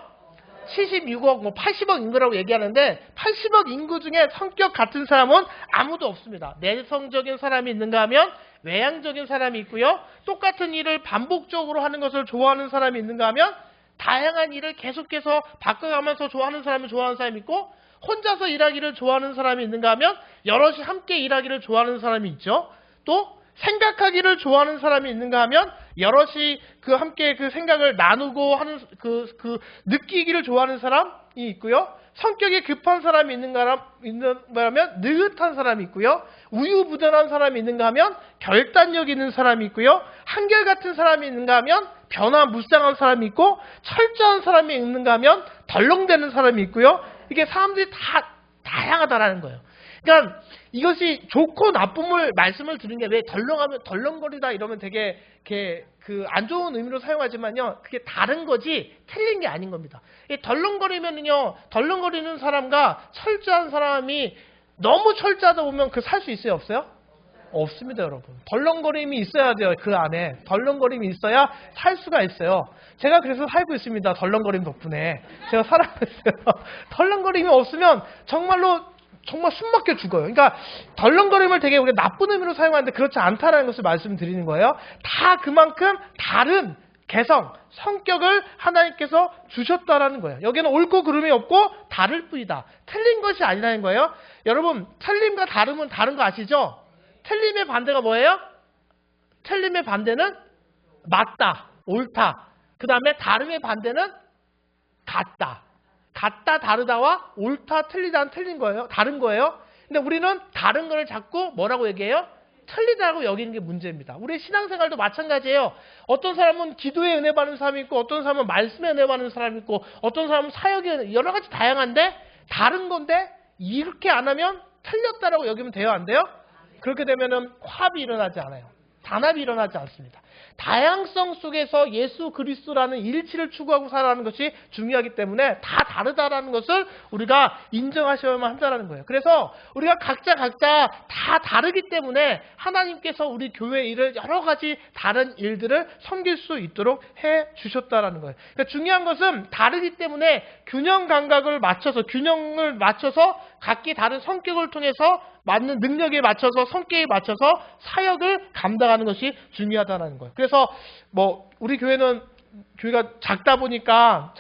76억, 80억 인구라고 얘기하는데 80억 인구 중에 성격 같은 사람은 아무도 없습니다. 내성적인 사람이 있는가 하면 외향적인 사람이 있고요. 똑같은 일을 반복적으로 하는 것을 좋아하는 사람이 있는가 하면 다양한 일을 계속해서 바꿔가면서 좋아하는 사람이 좋아하는 사람이 있고, 혼자서 일하기를 좋아하는 사람이 있는가 하면 여럿이 함께 일하기를 좋아하는 사람이 있죠. 또 생각하기를 좋아하는 사람이 있는가 하면 여럿이 함께 그 생각을 나누고 하는 느끼기를 좋아하는 사람이 있고요. 성격이 급한 사람이 있는가 하면 느긋한 사람이 있고요. 우유부단한 사람이 있는가 하면 결단력 있는 사람이 있고요. 한결같은 사람이 있는가 하면 변화무쌍한 사람이 있고, 철저한 사람이 있는가 하면 덜렁대는 사람이 있고요. 이게 사람들이 다 다양하다라는 거예요. 그러니까 이것이 좋고 나쁨을 말씀을 드린 게, 왜 덜렁거리다 이러면 되게 안 좋은 의미로 사용하지만요, 그게 다른 거지 틀린 게 아닌 겁니다. 덜렁거리면은요, 덜렁거리는 사람과 철저한 사람이 너무 철저하다 보면 살 수 있어요, 없어요? 없습니다, 여러분. 덜렁거림이 있어야 돼요. 그 안에 덜렁거림이 있어야 살 수가 있어요. 제가 그래서 살고 있습니다. 덜렁거림 덕분에 제가 살아가고 있어요. 덜렁거림이 없으면 정말 숨막혀 죽어요. 그러니까 덜렁거림을 되게 우리가 나쁜 의미로 사용하는데 그렇지 않다는 것을 말씀드리는 거예요. 다 그만큼 다른 개성, 성격을 하나님께서 주셨다라는 거예요. 여기는 옳고 그름이 없고 다를 뿐이다. 틀린 것이 아니라는 거예요. 여러분, 틀림과 다름은 다른 거 아시죠? 틀림의 반대가 뭐예요? 틀림의 반대는 맞다, 옳다. 그 다음에 다름의 반대는 같다. 같다, 다르다와 옳다, 틀리다는 틀린 거예요. 다른 거예요. 근데 우리는 다른 거를 자꾸 뭐라고 얘기해요? 틀리다고 여기는 게 문제입니다. 우리의 신앙생활도 마찬가지예요. 어떤 사람은 기도에 은혜 받는 사람이 있고, 어떤 사람은 말씀에 은혜 받는 사람이 있고, 어떤 사람은 사역에, 여러 가지 다양한데 다른 건데 이렇게 안 하면 틀렸다라고 여기면 돼요, 안 돼요? 그렇게 되면은 화합이 일어나지 않아요. 단합이 일어나지 않습니다. 다양성 속에서 예수 그리스도라는 일치를 추구하고 살아가는 것이 중요하기 때문에 다 다르다라는 것을 우리가 인정하셔야만 한다는 거예요. 그래서 우리가 각자 다 다르기 때문에 하나님께서 우리 교회 일을 여러 가지 다른 일들을 섬길 수 있도록 해 주셨다라는 거예요. 그러니까 중요한 것은 다르기 때문에 균형을 맞춰서 각기 다른 성격을 통해서 맞는 능력에 맞춰서, 성격에 맞춰서 사역을 감당하는 것이 중요하다는 거예요. 그래서 우리 교회가 작다 보니까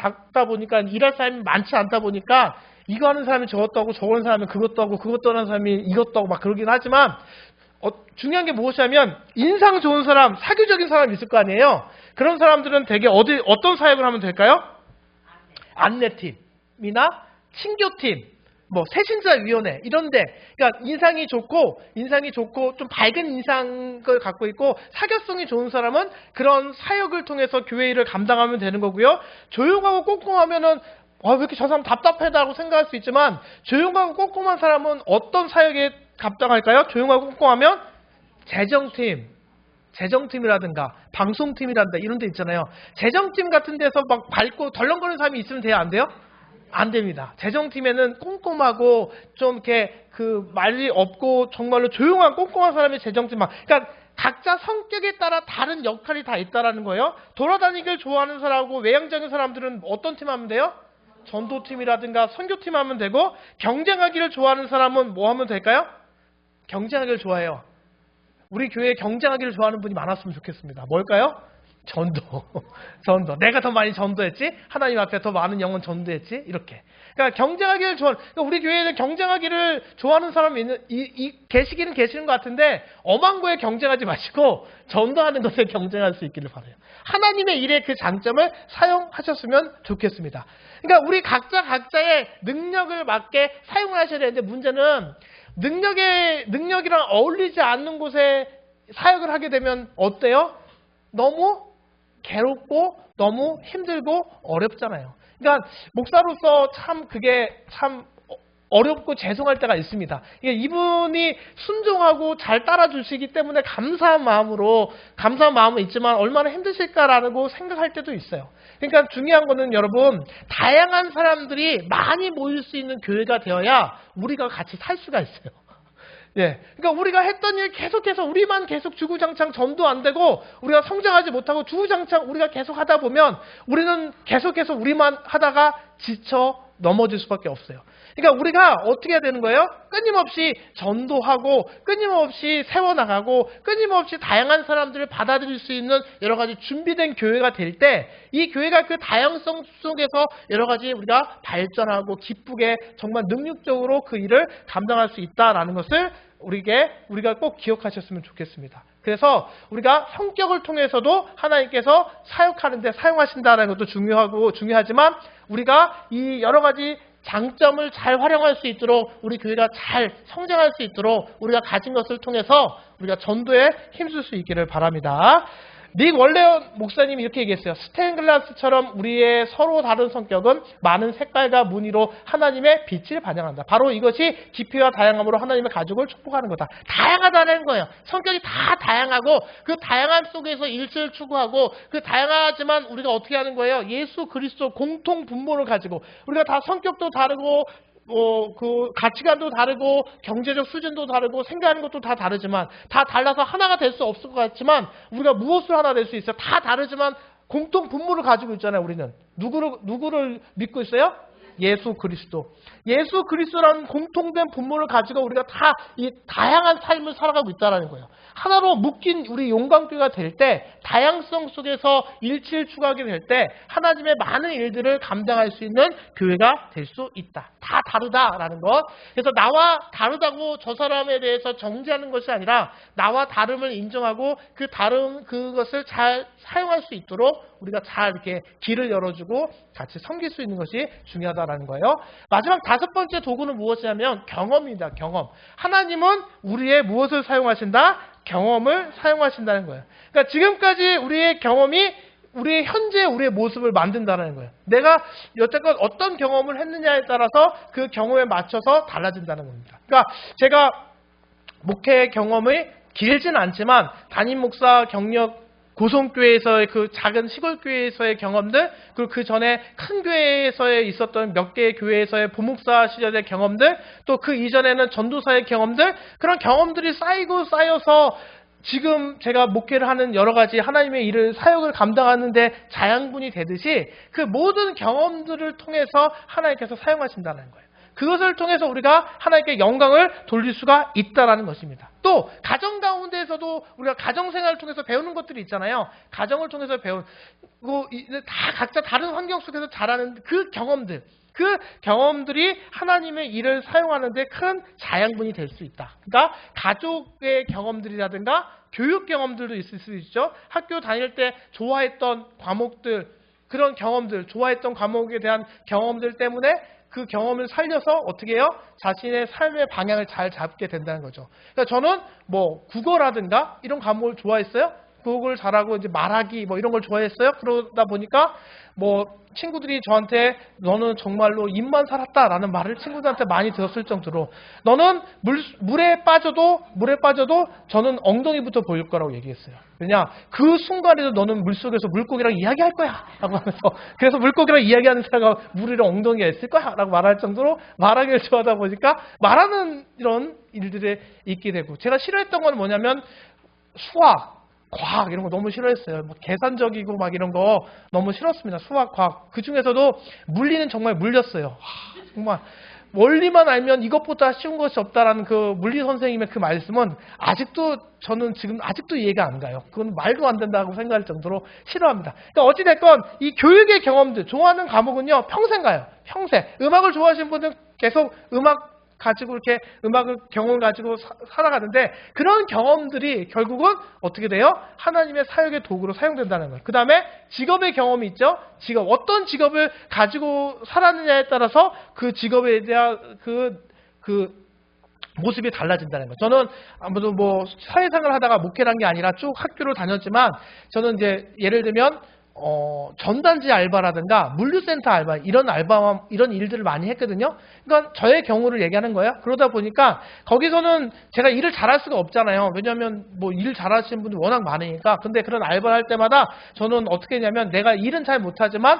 일할 사람이 많지 않다 보니까 이거 하는 사람이 저것도 하고, 저거 하는 사람이 그것도 하고, 그것도 하는 사람이 이것도 하고 막 그러긴 하지만, 중요한 게 무엇이냐면 인상 좋은 사람, 사교적인 사람이 있을 거 아니에요. 그런 사람들은 되게 어떤 사역을 하면 될까요? 안내팀이나 친교팀, 새신자위원회 이런데, 그러니까 인상이 좋고 좀 밝은 인상을 갖고 있고 사교성이 좋은 사람은 그런 사역을 통해서 교회 일을 감당하면 되는 거고요. 조용하고 꼼꼼하면은 왜 이렇게 저 사람 답답하다고 생각할 수 있지만, 조용하고 꼼꼼한 사람은 어떤 사역에 감당할까요? 조용하고 꼼꼼하면 재정팀이라든가 방송팀이라든가 이런 데 있잖아요. 재정팀 같은 데서 막 밝고 덜렁거리는 사람이 있으면 돼요, 안 돼요? 안 됩니다. 재정팀에는 꼼꼼하고 좀 이렇게 말이 없고 정말로 조용한 꼼꼼한 사람이 재정팀 그러니까 각자 성격에 따라 다른 역할이 다 있다라는 거예요. 돌아다니기를 좋아하는 사람하고 외향적인 사람들은 어떤 팀 하면 돼요? 전도팀이라든가 선교팀 하면 되고, 경쟁하기를 좋아하는 사람은 뭐 하면 될까요? 경쟁하기를 좋아해요. 우리 교회에 경쟁하기를 좋아하는 분이 많았으면 좋겠습니다. 뭘까요? 전도. 내가 더 많이 전도했지? 하나님 앞에 더 많은 영혼 전도했지? 이렇게. 그러니까 경쟁하기를 그러니까 우리 교회에는 경쟁하기를 좋아하는 사람이 계시기는 계시는 것 같은데, 엄한 거에 경쟁하지 마시고 전도하는 것에 경쟁할 수 있기를 바라요. 하나님의 일의 그 장점을 사용하셨으면 좋겠습니다. 그러니까 우리 각자의 능력을 맞게 사용을 하셔야 되는데, 문제는 능력이랑 어울리지 않는 곳에 사역을 하게 되면 어때요? 너무 괴롭고 너무 힘들고 어렵잖아요. 그러니까 목사로서 그게 참 어렵고 죄송할 때가 있습니다. 이분이 순종하고 잘 따라주시기 때문에 감사한 마음은 있지만 얼마나 힘드실까라고 생각할 때도 있어요. 그러니까 중요한 거는 여러분, 다양한 사람들이 많이 모일 수 있는 교회가 되어야 우리가 같이 살 수가 있어요. 그러니까 우리가 했던 일 계속해서 우리만 계속 주구장창 전도 안 되고 우리가 성장하지 못하고 주구장창 우리가 계속 하다 보면 우리는 계속해서 우리만 하다가 지쳐 넘어질 수밖에 없어요. 그러니까 우리가 어떻게 해야 되는 거예요? 끊임없이 전도하고 끊임없이 세워나가고 끊임없이 다양한 사람들을 받아들일 수 있는 여러 가지 준비된 교회가 될 때 이 교회가 그 다양성 속에서 여러 가지 우리가 발전하고 기쁘게 정말 능력적으로 그 일을 감당할 수 있다라는 것을 우리가 꼭 기억하셨으면 좋겠습니다. 그래서 우리가 성격을 통해서도 하나님께서 사역하는데 사용하신다는 것도 중요하지만 우리가 이 여러 가지 장점을 잘 활용할 수 있도록 우리 교회가 잘 성장할 수 있도록 우리가 가진 것을 통해서 우리가 전도에 힘쓸 수 있기를 바랍니다. 닉 월레온 목사님이 이렇게 얘기했어요. 스테인글라스처럼 우리의 서로 다른 성격은 많은 색깔과 무늬로 하나님의 빛을 반영한다. 바로 이것이 깊이와 다양함으로 하나님의 가족을 축복하는 거다. 다양하다는 거예요. 성격이 다 다양하고 그 다양함 속에서 일치를 추구하고 그 다양하지만 우리가 어떻게 하는 거예요? 예수 그리스도 공통 분모를 가지고 우리가 다 성격도 다르고 그 가치관도 다르고 경제적 수준도 다르고 생각하는 것도 다 다르지만 다 달라서 하나가 될 수 없을 것 같지만 우리가 무엇을 하나 될 수 있어요? 다 다르지만 공통 분모를 가지고 있잖아요. 우리는 누구를 믿고 있어요? 예수 그리스도. 예수 그리스도라는 공통된 분모를 가지고 우리가 다 이 다양한 삶을 살아가고 있다는 거예요. 하나로 묶인 우리 용광교회가 될 때 다양성 속에서 일치를 추구하게 될 때 하나님의 많은 일들을 감당할 수 있는 교회가 될 수 있다. 다 다르다라는 것. 그래서 나와 다르다고 저 사람에 대해서 정죄하는 것이 아니라 나와 다름을 인정하고 그 다른 그것을 잘 사용할 수 있도록 우리가 잘 이렇게 길을 열어주고 같이 섬길 수 있는 것이 중요하다라는 거예요. 마지막 5번째 도구는 무엇이냐면 경험입니다. 경험. 하나님은 우리의 무엇을 사용하신다? 경험을 사용하신다는 거예요. 그러니까 지금까지 우리의 경험이 우리의 현재 우리의 모습을 만든다는 거예요. 내가 여태껏 어떤 경험을 했느냐에 따라서 그 경험에 맞춰서 달라진다는 겁니다. 그러니까 제가 목회 경험이 길진 않지만 담임 목사 경력 고성교회에서의 그 작은 시골교회에서의 경험들, 그리고 그 전에 큰 교회에서의 있었던 몇 개의 교회에서의 부목사 시절의 경험들, 또 그 이전에는 전도사의 경험들, 그런 경험들이 쌓여서 지금 제가 목회를 하는 여러 가지 하나님의 일을 사역을 감당하는데 자양분이 되듯이 그 모든 경험들을 통해서 하나님께서 사용하신다는 거예요. 그것을 통해서 우리가 하나님께 영광을 돌릴 수가 있다는 것입니다. 또 가정 가운데에서도 우리가 가정생활을 통해서 배우는 것들이 있잖아요. 가정을 통해서 다 각자 다른 환경 속에서 자라는 그 경험들이 하나님의 일을 사용하는 데 큰 자양분이 될 수 있다. 그러니까 가족의 경험들이라든가 교육 경험들도 있을 수 있죠. 학교 다닐 때 좋아했던 과목들, 그런 경험들, 좋아했던 과목에 대한 경험들 때문에 그 경험을 살려서 어떻게 해요? 자신의 삶의 방향을 잘 잡게 된다는 거죠. 그러니까 저는 국어라든가 이런 과목을 좋아했어요. 국어를 잘하고 이제 말하기 이런 걸 좋아했어요. 그러다 보니까 친구들이 저한테 너는 정말로 입만 살았다라는 말을 친구들한테 많이 들었을 정도로 너는 물에 빠져도 저는 엉덩이부터 보일 거라고 얘기했어요. 왜냐? 그 순간에도 너는 물속에서 물고기랑 이야기할 거야 라고 하면서, 그래서 물고기랑 이야기하는 사람이 물 위로 엉덩이가 있을 거야 라고 말할 정도로 말하기를 좋아하다 보니까 말하는 이런 일들이 있게 되고, 제가 싫어했던 건 뭐냐면 수학, 과학 이런 거 너무 싫어했어요. 계산적이고 이런 거 너무 싫었습니다. 수학, 과학. 그 중에서도 물리는 정말 물렸어요. 정말 원리만 알면 이것보다 쉬운 것이 없다라는 그 물리 선생님의 그 말씀은 저는 지금 아직도 이해가 안 가요. 그건 말도 안 된다고 생각할 정도로 싫어합니다. 그러니까 어찌됐건 이 교육의 경험들, 좋아하는 과목은요 평생 가요. 평생. 음악을 좋아하시는 분들은 계속 음악 가지고 이렇게 경험을 가지고 살아가는데, 그런 경험들이 결국은 어떻게 돼요? 하나님의 사역의 도구로 사용된다는 거예요. 그 다음에 직업의 경험이 있죠. 어떤 직업을 가지고 살았느냐에 따라서 그 직업에 대한 그 모습이 달라진다는 거예요. 저는 아무래도 사회생활을 하다가 목회를 한 게 아니라 쭉 학교를 다녔지만, 저는 이제 예를 들면 전단지 알바라든가 물류센터 알바, 이런 일들을 많이 했거든요. 그러니까 저의 경우를 얘기하는 거예요. 그러다 보니까 거기서는 제가 일을 잘할 수가 없잖아요. 왜냐하면 일 잘하시는 분들 워낙 많으니까. 근데 그런 알바를 할 때마다 저는 어떻게 했냐면, 내가 일은 잘 못하지만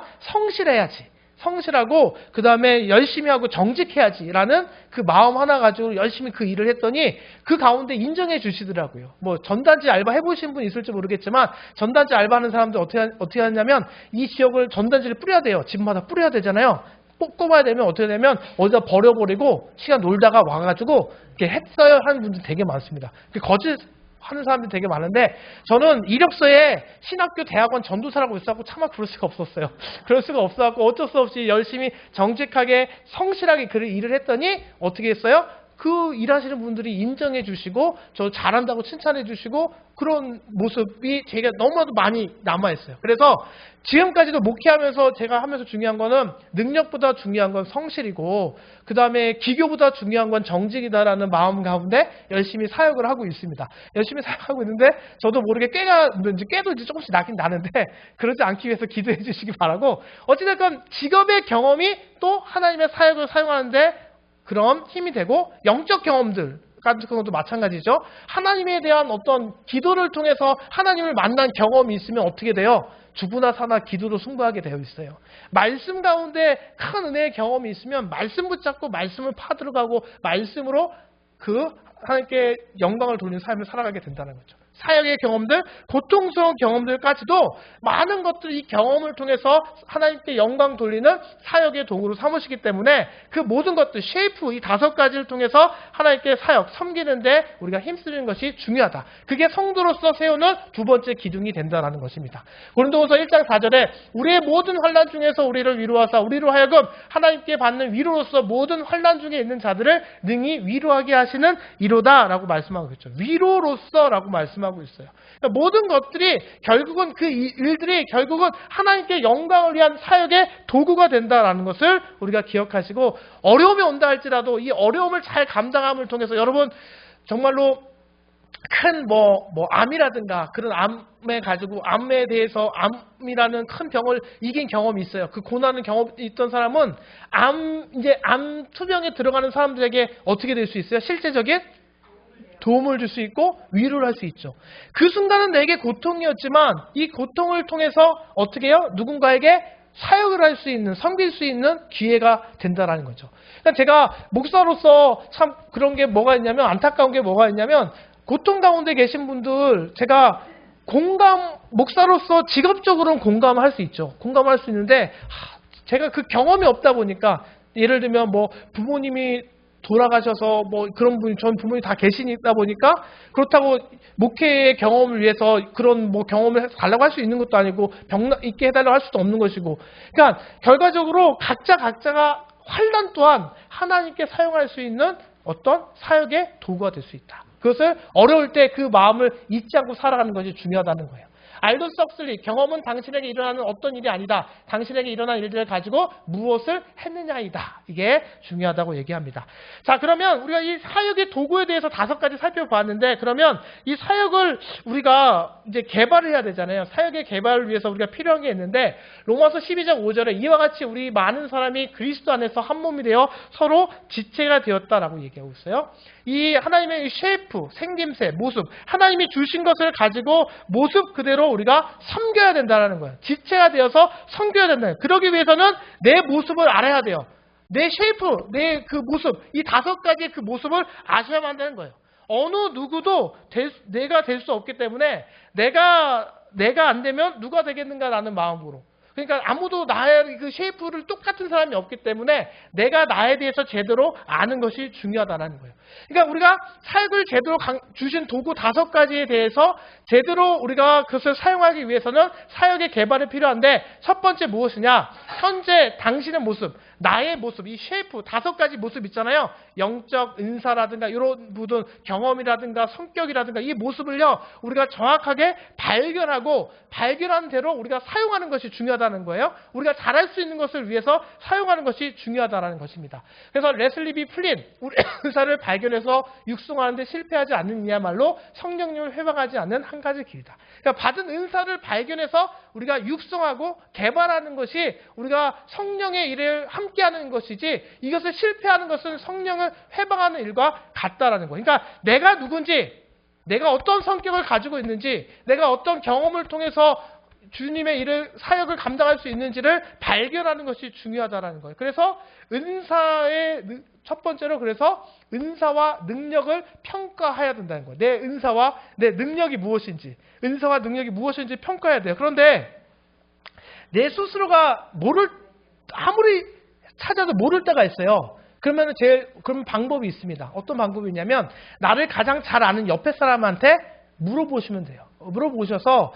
성실하고 그 다음에 열심히 하고 정직해야지라는 그 마음 하나 가지고 열심히 그 일을 했더니 그 가운데 인정해 주시더라고요. 전단지 알바 해보신 분 있을지 모르겠지만, 전단지 알바하는 사람들 어떻게 하냐면 이 지역을 전단지를 뿌려야 돼요. 집마다 뿌려야 되잖아요. 뽑아야 되면 어떻게 되면 어디다 버려버리고 시간 놀다가 와가지고 이렇게 했어요 하는 분들 되게 많습니다. 거짓 하는 사람들이 되게 많은데 저는 이력서에 신학교 대학원 전도사라고 있었고 차마 그럴 수가 없었어요. 그럴 수가 없어갖고 어쩔 수 없이 열심히 정직하게 성실하게 그 일을 했더니 어떻게 했어요? 그 일하시는 분들이 인정해 주시고 저 잘한다고 칭찬해 주시고 그런 모습이 제가 너무나도 많이 남아있어요. 그래서 지금까지도 목회하면서 제가 하면서 중요한 거는 능력보다 중요한 건 성실이고 그 다음에 기교보다 중요한 건 정직이다라는 마음 가운데 열심히 사역을 하고 있습니다. 열심히 사역하고 있는데 저도 모르게 깨도 이제 조금씩 나긴 나는데 그러지 않기 위해서 기도해 주시기 바라고 어찌됐건 직업의 경험이 또 하나님의 사역을 사용하는데 그런 힘이 되고 영적 경험들 같은 것도 마찬가지죠. 하나님에 대한 어떤 기도를 통해서 하나님을 만난 경험이 있으면 어떻게 돼요? 주부나 사나 기도로 승부하게 되어 있어요. 말씀 가운데 큰 은혜의 경험이 있으면 말씀 붙잡고 말씀을 파들어가고 말씀으로 그 하나님께 영광을 돌리는 삶을 살아가게 된다는 거죠. 사역의 경험들, 고통스러운 경험들까지도 많은 것들 이 경험을 통해서 하나님께 영광 돌리는 사역의 도구로 삼으시기 때문에 그 모든 것들, 쉐이프 이 5가지를 통해서 하나님께 사역, 섬기는데 우리가 힘쓰는 것이 중요하다. 그게 성도로서 세우는 두 번째 기둥이 된다는 것입니다. 고린도후서 1장 4절에 우리의 모든 환난 중에서 우리를 위로하사 우리로 하여금 하나님께 받는 위로로서 모든 환난 중에 있는 자들을 능히 위로하게 하시는 이로다라고 말씀하고 있죠. 위로로서라고 말씀하고 있어요. 그러니까 모든 것들이 결국은 그 일들이 결국은 하나님께 영광을 위한 사역의 도구가 된다라는 것을 우리가 기억하시고 어려움이 온다 할지라도 이 어려움을 잘 감당함을 통해서 여러분 정말로 큰 암이라든가 그런 암에 가지고 암에 대해서 암이라는 큰 병을 이긴 경험이 있어요. 그 고난의 경험이 있던 사람은 암 투병에 들어가는 사람들에게 어떻게 될 수 있어요? 실제적인 도움을 줄 수 있고 위로를 할 수 있죠. 그 순간은 내게 고통이었지만 이 고통을 통해서 어떻게 해요? 누군가에게 사역을 할 수 있는, 섬길 수 있는 기회가 된다라는 거죠. 그러니까 제가 목사로서 참 그런 게 뭐가 있냐면 안타까운 게 뭐가 있냐면 고통 가운데 계신 분들 제가 목사로서 직업적으로는 공감할 수 있죠. 공감할 수 있는데 제가 그 경험이 없다 보니까 예를 들면 부모님이 돌아가셔서 그런 분이 전 부모님이 다 계시다 보니까 그렇다고 목회의 경험을 위해서 그런 경험을 달라고 할 수 있는 것도 아니고 병 있게 해달라고 할 수도 없는 것이고 그러니까 결과적으로 각자가 환난 또한 하나님께 사용할 수 있는 어떤 사역의 도구가 될 수 있다. 그것을 어려울 때 그 마음을 잊지 않고 살아가는 것이 중요하다는 거예요. 알도스 헉슬리 경험은 당신에게 일어나는 어떤 일이 아니다. 당신에게 일어난 일들을 가지고 무엇을 했느냐이다. 이게 중요하다고 얘기합니다. 자, 그러면 우리가 이 사역의 도구에 대해서 5가지 살펴보았는데 그러면 이 사역을 우리가 이제 개발을 해야 되잖아요. 사역의 개발을 위해서 우리가 필요한 게 있는데 로마서 12장 5절에 이와 같이 우리 많은 사람이 그리스도 안에서 한 몸이 되어 서로 지체가 되었다라고 얘기하고 있어요. 이 하나님의 쉐이프, 생김새, 모습, 하나님이 주신 것을 가지고 모습 그대로 우리가 섬겨야 된다는 거예요. 지체가 되어서 섬겨야 된다는 거예요. 그러기 위해서는 내 모습을 알아야 돼요. 내 쉐이프, 내 그 모습, 이 5가지의 그 모습을 아셔야만 한다는 거예요. 어느 누구도 내가 될 수 없기 때문에 내가 안 되면 누가 되겠는가라는 마음으로. 그러니까 아무도 나의 그 쉐이프를 똑같은 사람이 없기 때문에 내가 나에 대해서 제대로 아는 것이 중요하다는 거예요. 그러니까 우리가 사역을 제대로 주신 도구 5가지에 대해서 제대로 우리가 그것을 사용하기 위해서는 사역의 개발이 필요한데 첫 번째 무엇이냐? 현재 당신의 모습, 나의 모습, 이 쉐이프 5가지 모습 있잖아요. 영적 은사라든가 이런 부분 경험이라든가 성격이라든가 이 모습을요 우리가 정확하게 발견한 대로 우리가 사용하는 것이 중요하다는 거예요. 우리가 잘할 수 있는 것을 위해서 사용하는 것이 중요하다는 것입니다. 그래서 레슬리 비 플린 우리 은사를 발견해서 육성하는데 실패하지 않느냐말로 성령님을 회방하지 않는 한 가지 길이다. 그러니까 받은 은사를 발견해서 우리가 육성하고 개발하는 것이 우리가 성령의 일을 함께하는 것이지 이것을 실패하는 것은 성령을 회방하는 일과 같다라는 거예요. 그러니까 내가 누군지 내가 어떤 성격을 가지고 있는지 내가 어떤 경험을 통해서 주님의 일을 사역을 감당할 수 있는지를 발견하는 것이 중요하다는 거예요. 그래서 은사의 첫 번째로 그래서 은사와 능력을 평가해야 된다는 거예요. 내 은사와 내 능력이 무엇인지 은사와 능력이 무엇인지 평가해야 돼요. 그런데 내 스스로가 아무리 찾아도 모를 때가 있어요. 그러면 방법이 있습니다. 어떤 방법이냐면 나를 가장 잘 아는 옆에 사람한테 물어보시면 돼요. 물어보셔서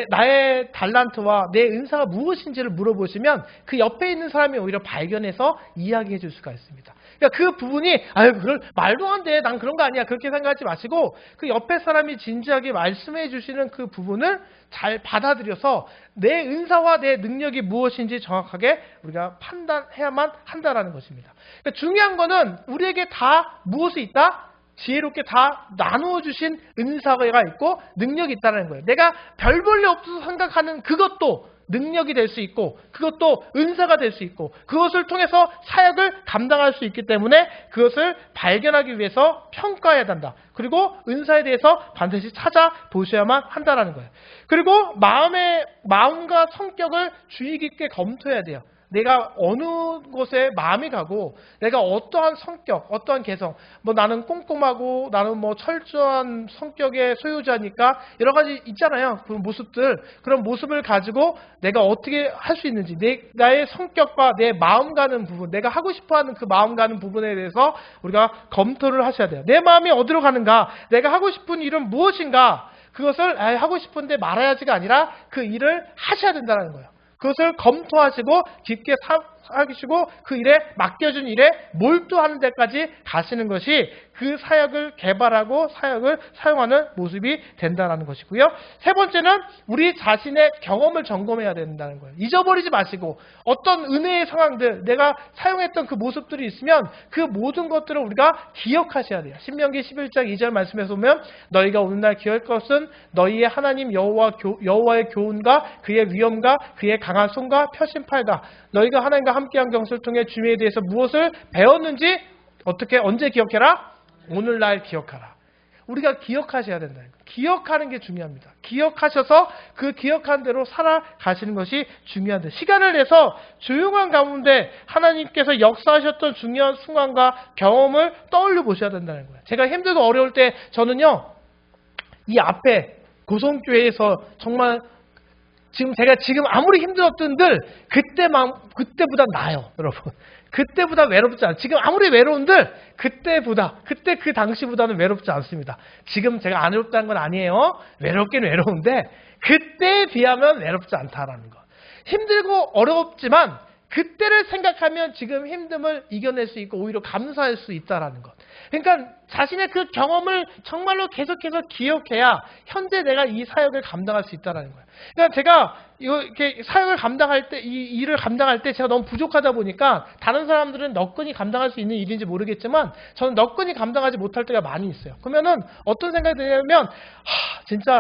나의 달란트와 내 은사가 무엇인지를 물어보시면 그 옆에 있는 사람이 오히려 발견해서 이야기해 줄 수가 있습니다. 그러니까 그 부분이 그걸 말도 안 돼. 난 그런 거 아니야. 그렇게 생각하지 마시고 그 옆에 사람이 진지하게 말씀해 주시는 그 부분을 잘 받아들여서 내 은사와 내 능력이 무엇인지 정확하게 우리가 판단해야만 한다라는 것입니다. 그러니까 중요한 거는 우리에게 다 무엇이 있다? 지혜롭게 다 나누어 주신 은사가 있고 능력이 있다는 거예요. 내가 별 볼 일 없어서 생각하는 그것도 능력이 될 수 있고 그것도 은사가 될 수 있고 그것을 통해서 사역을 감당할 수 있기 때문에 그것을 발견하기 위해서 평가해야 한다. 그리고 은사에 대해서 반드시 찾아보셔야만 한다는 거예요. 그리고 마음과 성격을 주의 깊게 검토해야 돼요. 내가 어느 곳에 마음이 가고 내가 어떠한 성격, 어떠한 개성, 나는 꼼꼼하고 나는 철저한 성격의 소유자니까 여러 가지 있잖아요. 그런 모습들, 그런 모습을 가지고 내가 어떻게 할 수 있는지 나의 성격과 내 마음 가는 부분, 내가 하고 싶어하는 그 마음 가는 부분에 대해서 우리가 검토를 하셔야 돼요. 내 마음이 어디로 가는가, 내가 하고 싶은 일은 무엇인가, 그것을 하고 싶은데 말아야지가 아니라 그 일을 하셔야 된다는 거예요. 그것을 검토하시고 깊게 하시고 그 일에 맡겨준 일에 몰두하는 데까지 가시는 것이 그 사역을 개발하고 사역을 사용하는 모습이 된다는 것이고요. 세 번째는 우리 자신의 경험을 점검해야 된다는 거예요. 잊어버리지 마시고 어떤 은혜의 상황들, 내가 사용했던 그 모습들이 있으면 그 모든 것들을 우리가 기억하셔야 돼요. 신명기 11장 2절 말씀에서 보면 너희가 오늘날 기억할 것은 너희의 하나님 여호와의 교훈과 그의 위엄과 그의 강한 손과 펴신 팔과 너희가 하나님과 함께한 경수를 통해 주님에 대해서 무엇을 배웠는지 언제 기억해라? 오늘날 기억하라. 우리가 기억하셔야 된다는 거예요. 기억하는 게 중요합니다. 기억하셔서 그 기억한 대로 살아가시는 것이 중요한데 시간을 내서 조용한 가운데 하나님께서 역사하셨던 중요한 순간과 경험을 떠올려 보셔야 된다는 거예요. 제가 힘들고 어려울 때 저는요. 이 앞에 고성교회에서 정말 제가 아무리 힘들었던들 그때보다 나아요, 여러분. 그때보다 외롭지 않아요. 지금 아무리 외로운들 그때 그 당시보다는 외롭지 않습니다. 지금 제가 안 외롭다는 건 아니에요. 외롭긴 외로운데 그때에 비하면 외롭지 않다라는 거. 힘들고 어렵지만 그때를 생각하면 지금 힘듦을 이겨낼 수 있고 오히려 감사할 수 있다라는 것. 그러니까 자신의 그 경험을 정말로 계속해서 기억해야 현재 내가 이 사역을 감당할 수 있다라는 거예요. 그러니까 제가 이렇게 사역을 감당할 때, 이 일을 감당할 때 제가 너무 부족하다 보니까 다른 사람들은 너끈히 감당할 수 있는 일인지 모르겠지만 저는 너끈히 감당하지 못할 때가 많이 있어요. 그러면은 어떤 생각이 드냐면 진짜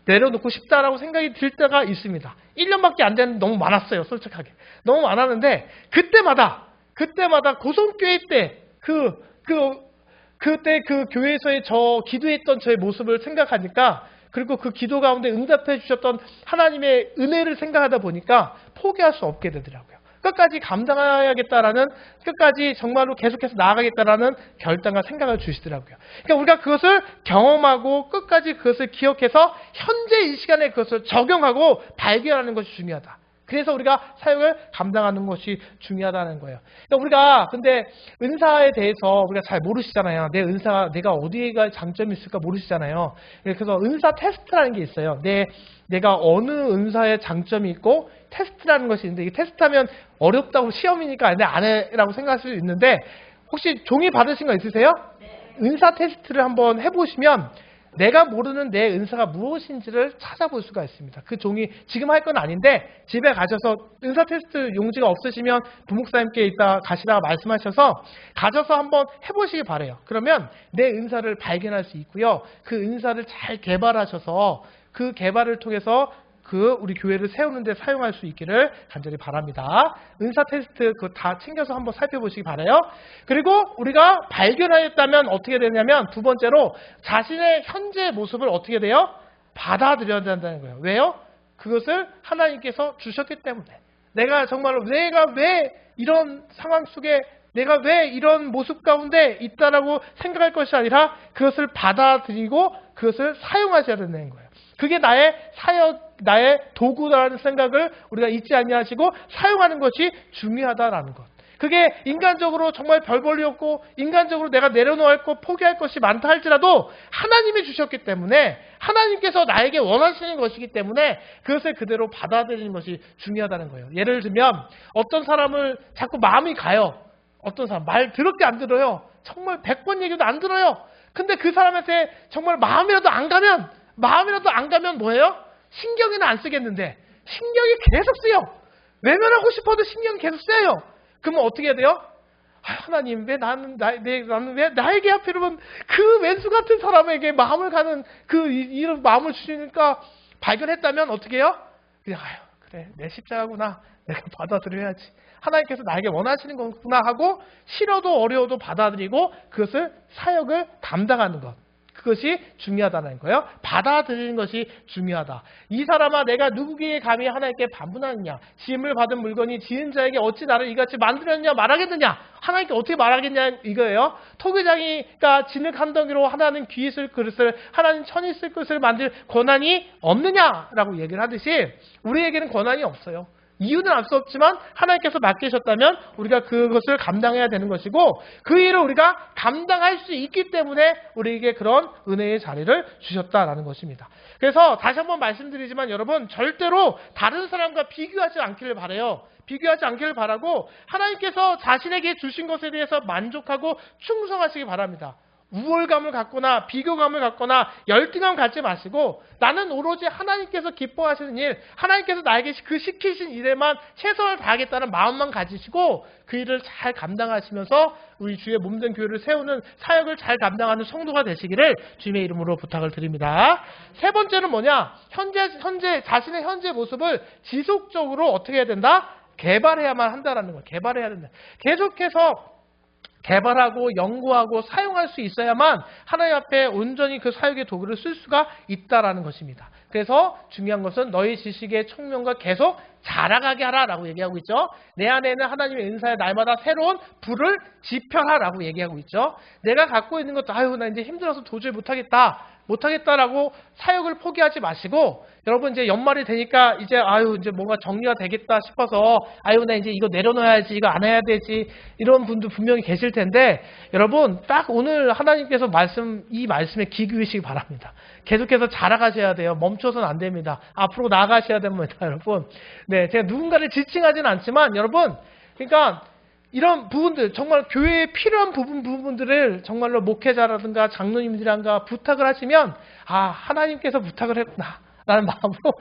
내려놓고 싶다라고 생각이 들 때가 있습니다. 1년밖에 안 됐는데 너무 많았어요, 솔직하게. 너무 많았는데 그때마다 고성교회 때 그때 그 교회에서의 기도했던 저의 모습을 생각하니까 그리고 그 기도 가운데 응답해 주셨던 하나님의 은혜를 생각하다 보니까 포기할 수 없게 되더라고요. 끝까지 감당해야겠다라는, 끝까지 정말로 계속해서 나아가겠다라는 결단과 생각을 주시더라고요. 그러니까 우리가 그것을 경험하고 끝까지 그것을 기억해서 현재 이 시간에 그것을 적용하고 발견하는 것이 중요하다. 그래서 우리가 사역을 감당하는 것이 중요하다는 거예요. 그러니까 근데 은사에 대해서 우리가 잘 모르시잖아요. 내 은사가 내가 어디가 장점이 있을까 모르시잖아요. 그래서 은사 테스트라는 게 있어요. 내가 어느 은사에 장점이 있고 테스트라는 것이 있는데 이 테스트하면 어렵다고 시험이니까 안 해라고 생각할 수 있는데 혹시 종이 받으신 거 있으세요? 네. 은사 테스트를 한번 해보시면 내가 모르는 내 은사가 무엇인지를 찾아볼 수가 있습니다. 그 종이 지금 할 건 아닌데 집에 가셔서 은사 테스트 용지가 없으시면 부목사님께 이따 가시다가 말씀하셔서 가셔서 한번 해보시기 바래요. 그러면 내 은사를 발견할 수 있고요. 그 은사를 잘 개발하셔서 그 개발을 통해서 우리 교회를 세우는데 사용할 수 있기를 간절히 바랍니다. 은사 테스트 그거 다 챙겨서 한번 살펴보시기 바라요. 그리고 우리가 발견하였다면 어떻게 되냐면 두 번째로 자신의 현재 모습을 어떻게 돼요? 받아들여야 된다는 거예요. 왜요? 그것을 하나님께서 주셨기 때문에. 내가 왜 이런 상황 속에 내가 왜 이런 모습 가운데 있다라고 생각할 것이 아니라 그것을 받아들이고 그것을 사용하셔야 된다는 거예요. 그게 나의 사역, 나의 도구라는 생각을 우리가 잊지 아니하시고 사용하는 것이 중요하다라는 것. 그게 인간적으로 정말 별 볼일 없고 인간적으로 내가 내려놓을 것, 포기할 것이 많다 할지라도 하나님이 주셨기 때문에 하나님께서 나에게 원하시는 것이기 때문에 그것을 그대로 받아들이는 것이 중요하다는 거예요. 예를 들면 어떤 사람을 자꾸 마음이 가요. 어떤 사람 말 더럽게 안 들어요. 정말 100번 얘기도 안 들어요. 근데 그 사람한테 정말 마음이라도 안 가면 뭐예요? 신경이나 안 쓰겠는데 신경이 계속 쓰여. 외면하고 싶어도 신경이 계속 쓰여요. 그러면 어떻게 해야 돼요? 하나님 왜 나는 왜 나에게 하필이면 그 왼수 같은 사람에게 마음을 가는 이런 마음을 주시니까 발견했다면 어떻게 해요? 그냥 그래 내 십자가구나. 내가 받아들여야지. 하나님께서 나에게 원하시는 거구나 하고 싫어도 어려워도 받아들이고 그것을 사역을 감당하는 것. 그것이 중요하다는 거예요. 받아들이는 것이 중요하다. 이 사람아 내가 누구에게 감히 하나님께 반문하느냐. 지음을 받은 물건이 지은 자에게 어찌 나를 이같이 만들었냐 말하겠느냐. 하나님께 어떻게 말하겠냐 이거예요. 토기장이가 진흙 한 덩이로 하나는 귀 쓸 그릇을 하나는 천이 쓸 그릇을 만들 권한이 없느냐라고 얘기를 하듯이 우리에게는 권한이 없어요. 이유는 알 수 없지만 하나님께서 맡기셨다면 우리가 그것을 감당해야 되는 것이고 그 일을 우리가 감당할 수 있기 때문에 우리에게 그런 은혜의 자리를 주셨다라는 것입니다. 그래서 다시 한번 말씀드리지만 여러분 절대로 다른 사람과 비교하지 않기를 바라요. 비교하지 않기를 바라고 하나님께서 자신에게 주신 것에 대해서 만족하고 충성하시기 바랍니다. 우월감을 갖거나 비교감을 갖거나 열등감 갖지 마시고 나는 오로지 하나님께서 기뻐하시는 일, 하나님께서 나에게 그 시키신 일에만 최선을 다하겠다는 마음만 가지시고 그 일을 잘 감당하시면서 우리 주의 몸된 교회를 세우는 사역을 잘 감당하는 성도가 되시기를 주님의 이름으로 부탁을 드립니다. 세 번째는 뭐냐? 자신의 현재 모습을 지속적으로 어떻게 해야 된다? 개발해야만 한다라는 거예요. 개발해야 된다. 계속해서 개발하고 연구하고 사용할 수 있어야만 하나님 앞에 온전히 그 사역의 도구를 쓸 수가 있다라는 것입니다. 그래서 중요한 것은 너희 지식의 총명과 계속 자라가게 하라라고 얘기하고 있죠. 내 안에는 하나님의 은사에 날마다 새로운 불을 지펴라라고 얘기하고 있죠. 내가 갖고 있는 것도 나 이제 힘들어서 도저히 못하겠다라고 사역을 포기하지 마시고 여러분 이제 연말이 되니까 이제 뭔가 정리가 되겠다 싶어서 나 이제 이거 내려놓아야지 이거 안 해야 되지 이런 분도 분명히 계실 텐데 여러분 딱 오늘 하나님께서 이 말씀에 귀 기울이시기 바랍니다. 계속해서 자라가셔야 돼요. 멈춰서는 안 됩니다. 앞으로 나아가셔야 됩니다, 여러분. 네, 제가 누군가를 지칭하지는 않지만 여러분 그러니까 이런 부분들 정말 교회에 필요한 부분들을 정말로 목회자라든가 장로님들이란가 부탁을 하시면 하나님께서 부탁을 했구나 라는 마음으로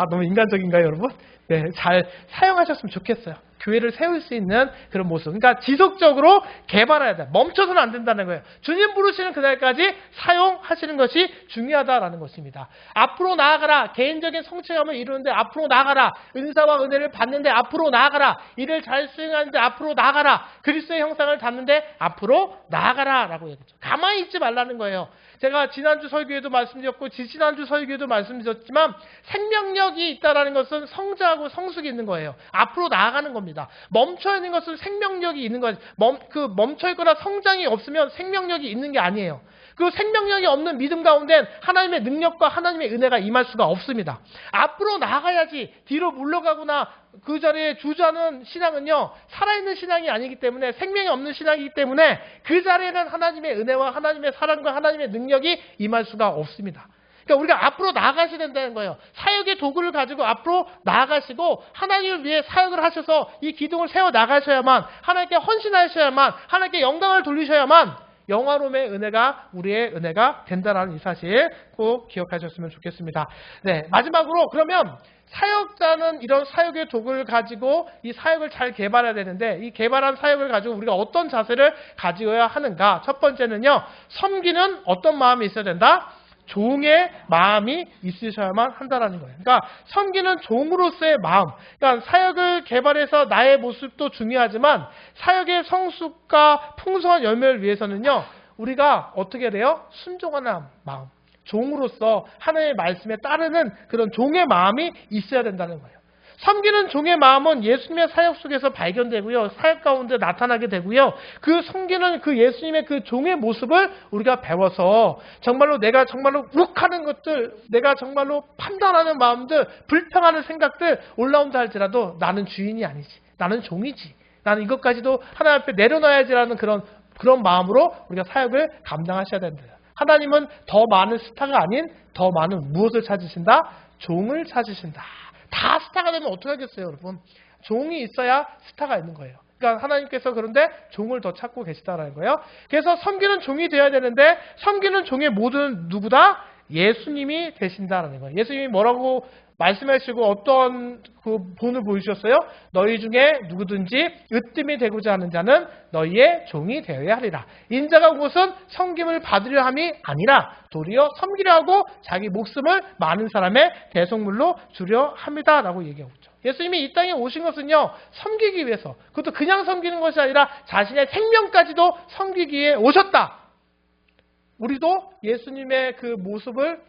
너무 인간적인가요 여러분? 네, 잘 사용하셨으면 좋겠어요. 교회를 세울 수 있는 그런 모습. 그러니까 지속적으로 개발해야 돼. 멈춰서는 안 된다는 거예요. 주님 부르시는 그날까지 사용하시는 것이 중요하다라는 것입니다. 앞으로 나아가라. 개인적인 성취감을 이루는데 앞으로 나아가라. 은사와 은혜를 받는데 앞으로 나아가라. 일을 잘 수행하는데 앞으로 나아가라. 그리스도의 형상을 담는데 앞으로 나아가라 라고 얘기했죠. 가만히 있지 말라는 거예요. 제가 지난주 설교에도 말씀드렸고 지지난주 설교에도 말씀드렸지만 생명력이 있다는 것은 성자하고 성숙이 있는 거예요. 앞으로 나아가는 겁니다. 멈춰있는 것은 생명력이 있는 거예요. 멈춰있거나 성장이 없으면 생명력이 있는 게 아니에요. 그 생명력이 없는 믿음 가운데 하나님의 능력과 하나님의 은혜가 임할 수가 없습니다. 앞으로 나아가야지 뒤로 물러가거나 그 자리에 주저하는 신앙은요 살아있는 신앙이 아니기 때문에 생명이 없는 신앙이기 때문에 그 자리에는 하나님의 은혜와 하나님의 사랑과 하나님의 능력이 임할 수가 없습니다. 그러니까 우리가 앞으로 나아가셔야 된다는 거예요. 사역의 도구를 가지고 앞으로 나아가시고 하나님을 위해 사역을 하셔서 이 기둥을 세워 나가셔야만 하나님께 헌신하셔야만 하나님께 영광을 돌리셔야만 영화로움의 은혜가 우리의 은혜가 된다는 이 사실 꼭 기억하셨으면 좋겠습니다. 네, 마지막으로 그러면 사역자는 이런 사역의 도구를 가지고 이 사역을 잘 개발해야 되는데 이 개발한 사역을 가지고 우리가 어떤 자세를 가지어야 하는가? 첫 번째는요. 섬기는 어떤 마음이 있어야 된다? 종의 마음이 있으셔야만 한다는 거예요. 그러니까 섬기는 종으로서의 마음. 그러니까 사역을 개발해서 나의 모습도 중요하지만 사역의 성숙과 풍성한 열매를 위해서는요. 우리가 어떻게 돼요? 순종하는 마음. 종으로서 하나님의 말씀에 따르는 그런 종의 마음이 있어야 된다는 거예요. 섬기는 종의 마음은 예수님의 사역 속에서 발견되고요. 사역 가운데 나타나게 되고요. 그 섬기는 그 예수님의 그 종의 모습을 우리가 배워서 정말로 내가 정말로 욱하는 것들, 내가 정말로 판단하는 마음들, 불평하는 생각들 올라온다 할지라도 나는 주인이 아니지. 나는 종이지. 나는 이것까지도 하나님 앞에 내려놔야지라는 그런 마음으로 우리가 사역을 감당하셔야 된다. 하나님은 더 많은 스타가 아닌 더 많은 무엇을 찾으신다? 종을 찾으신다. 다 스타가 되면 어떻게 하겠어요, 여러분? 종이 있어야 스타가 있는 거예요. 그러니까 하나님께서 그런데 종을 더 찾고 계시다라는 거예요. 그래서 섬기는 종이 되어야 되는데 섬기는 종의 모든 누구다? 예수님이 되신다라는 거예요. 예수님이 뭐라고 말씀하시고 어떤 그 본을 보여주셨어요? 너희 중에 누구든지 으뜸이 되고자 하는 자는 너희의 종이 되어야 하리라. 인자가 온 것은 섬김을 받으려 함이 아니라 도리어 섬기려 하고 자기 목숨을 많은 사람의 대속물로 주려 합니다라고 얘기하고 있죠. 예수님이 이 땅에 오신 것은요, 섬기기 위해서, 그것도 그냥 섬기는 것이 아니라 자신의 생명까지도 섬기기 위해 오셨다. 우리도 예수님의 그 모습을